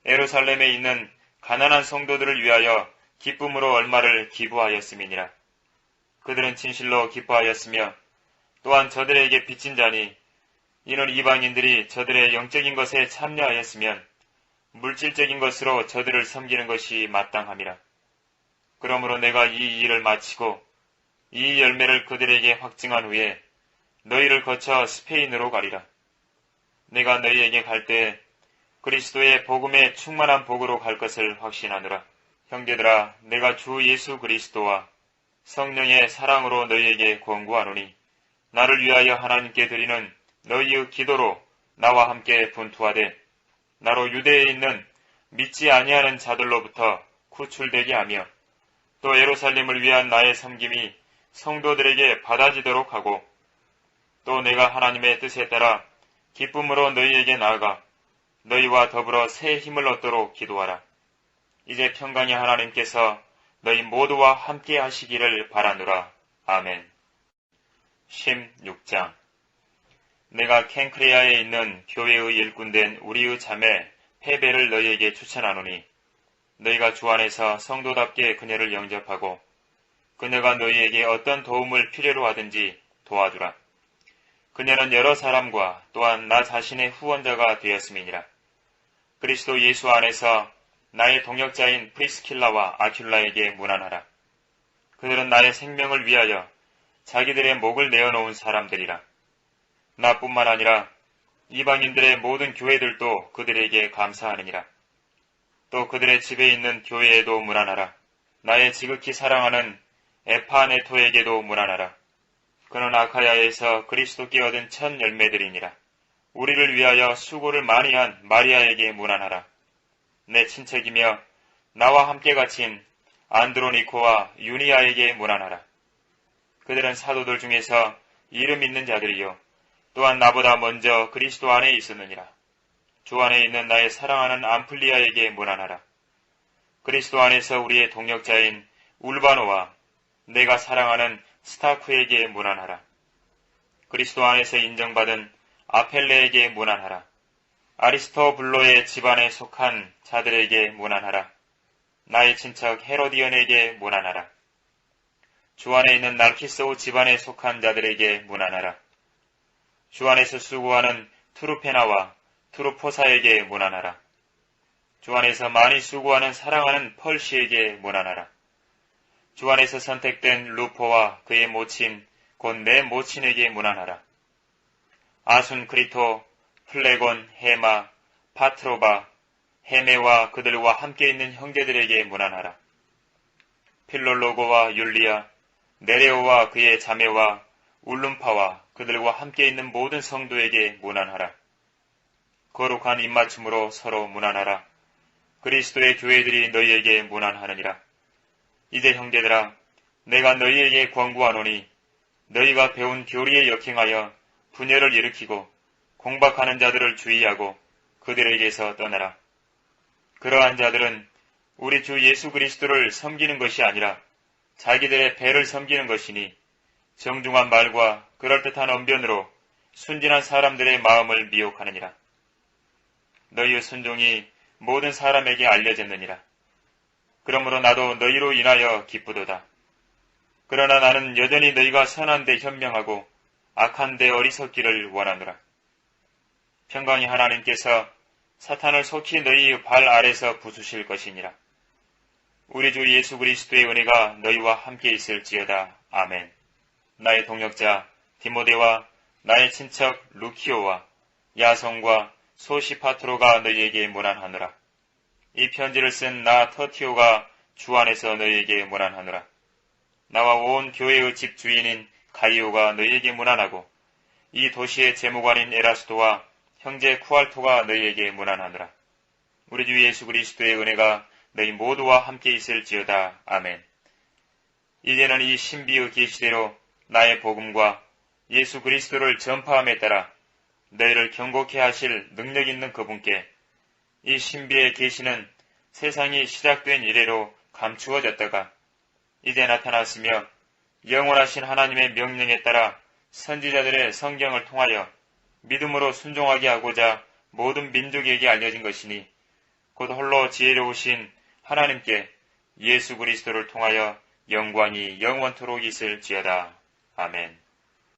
예루살렘에 있는 가난한 성도들을 위하여 기쁨으로 얼마를 기부하였음이니라. 그들은 진실로 기뻐하였으며 또한 저들에게 빚진 자니 이는 이방인들이 저들의 영적인 것에 참여하였으면 물질적인 것으로 저들을 섬기는 것이 마땅함이라. 그러므로 내가 이 일을 마치고 이 열매를 그들에게 확증한 후에 너희를 거쳐 스페인으로 가리라. 내가 너희에게 갈 때 그리스도의 복음에 충만한 복으로 갈 것을 확신하노라. 형제들아 내가 주 예수 그리스도와 성령의 사랑으로 너희에게 권고하노니 나를 위하여 하나님께 드리는 너희의 기도로 나와 함께 분투하되 나로 유대에 있는 믿지 아니하는 자들로부터 구출되게 하며 또 예루살렘을 위한 나의 섬김이 성도들에게 받아지도록 하고 또 내가 하나님의 뜻에 따라 기쁨으로 너희에게 나아가 너희와 더불어 새 힘을 얻도록 기도하라. 이제 평강의 하나님께서 너희 모두와 함께 하시기를 바라노라. 아멘. 16장 내가 켄크레아에 있는 교회의 일꾼된 우리의 자매 페베를 너희에게 추천하노니 너희가 주 안에서 성도답게 그녀를 영접하고 그녀가 너희에게 어떤 도움을 필요로 하든지 도와주라. 그녀는 여러 사람과 또한 나 자신의 후원자가 되었음이니라. 그리스도 예수 안에서 나의 동역자인 프리스킬라와 아큘라에게 문안하라. 그들은 나의 생명을 위하여 자기들의 목을 내어놓은 사람들이라. 나뿐만 아니라 이방인들의 모든 교회들도 그들에게 감사하느니라. 또 그들의 집에 있는 교회에도 문안하라. 나의 지극히 사랑하는 에파네토에게도 문안하라. 그는 아카야에서 그리스도께 얻은 첫 열매들이니라. 우리를 위하여 수고를 많이 한 마리아에게 문안하라. 내 친척이며 나와 함께 갇힌 안드로니코와 유니아에게 문안하라. 그들은 사도들 중에서 이름 있는 자들이요 또한 나보다 먼저 그리스도 안에 있었느니라. 주 안에 있는 나의 사랑하는 암플리아에게 문안하라. 그리스도 안에서 우리의 동역자인 울바노와 내가 사랑하는 스타쿠에게 문안하라. 그리스도 안에서 인정받은 아펠레에게 문안하라. 아리스토블로의 집안에 속한 자들에게 문안하라. 나의 친척 헤로디언에게 문안하라. 주 안에 있는 나르키스오 집안에 속한 자들에게 문안하라. 주 안에서 수고하는 투르페나와 투르포사에게 문안하라. 주 안에서 많이 수고하는 사랑하는 펄시에게 문안하라. 주 안에서 선택된 루포와 그의 모친 곧 내 모친에게 문안하라. 아순크리토, 플레곤, 헤마, 파트로바, 헤메와 그들과 함께 있는 형제들에게 문안하라. 필롤로고와 율리아, 네레오와 그의 자매와 울룸파와 그들과 함께 있는 모든 성도에게 문안하라. 거룩한 입맞춤으로 서로 문안하라. 그리스도의 교회들이 너희에게 문안하느니라. 이제 형제들아, 내가 너희에게 권고하노니 너희가 배운 교리에 역행하여 분열을 일으키고 공박하는 자들을 주의하고 그들에게서 떠나라. 그러한 자들은 우리 주 예수 그리스도를 섬기는 것이 아니라 자기들의 배를 섬기는 것이니 정중한 말과 그럴듯한 언변으로 순진한 사람들의 마음을 미혹하느니라. 너희의 순종이 모든 사람에게 알려졌느니라. 그러므로 나도 너희로 인하여 기쁘도다. 그러나 나는 여전히 너희가 선한 데 현명하고 악한 데 어리석기를 원하노라. 평강의 하나님께서 사탄을 속히 너희 발 아래서 부수실 것이니라. 우리 주 예수 그리스도의 은혜가 너희와 함께 있을지어다. 아멘. 나의 동역자 디모데와 나의 친척 루키오와 야성과 소시파트로가 너희에게 문안하노라. 이 편지를 쓴 나 터티오가 주 안에서 너희에게 문안하노라. 나와 온 교회의 집 주인인 가이오가 너희에게 문안하고 이 도시의 재무관인 에라스도와 형제 쿠알토가 너희에게 문안하노라. 우리 주 예수 그리스도의 은혜가 너희 모두와 함께 있을지어다. 아멘. 이제는 이 신비의 계시대로 나의 복음과 예수 그리스도를 전파함에 따라 너희를 경고케 하실 능력 있는 그분께 이 신비의 계시는 세상이 시작된 이래로 감추어졌다가 이제 나타났으며 영원하신 하나님의 명령에 따라 선지자들의 성경을 통하여 믿음으로 순종하게 하고자 모든 민족에게 알려진 것이니 곧 홀로 지혜로우신 하나님께 예수 그리스도를 통하여 영광이 영원토록 있을지어다. 아멘.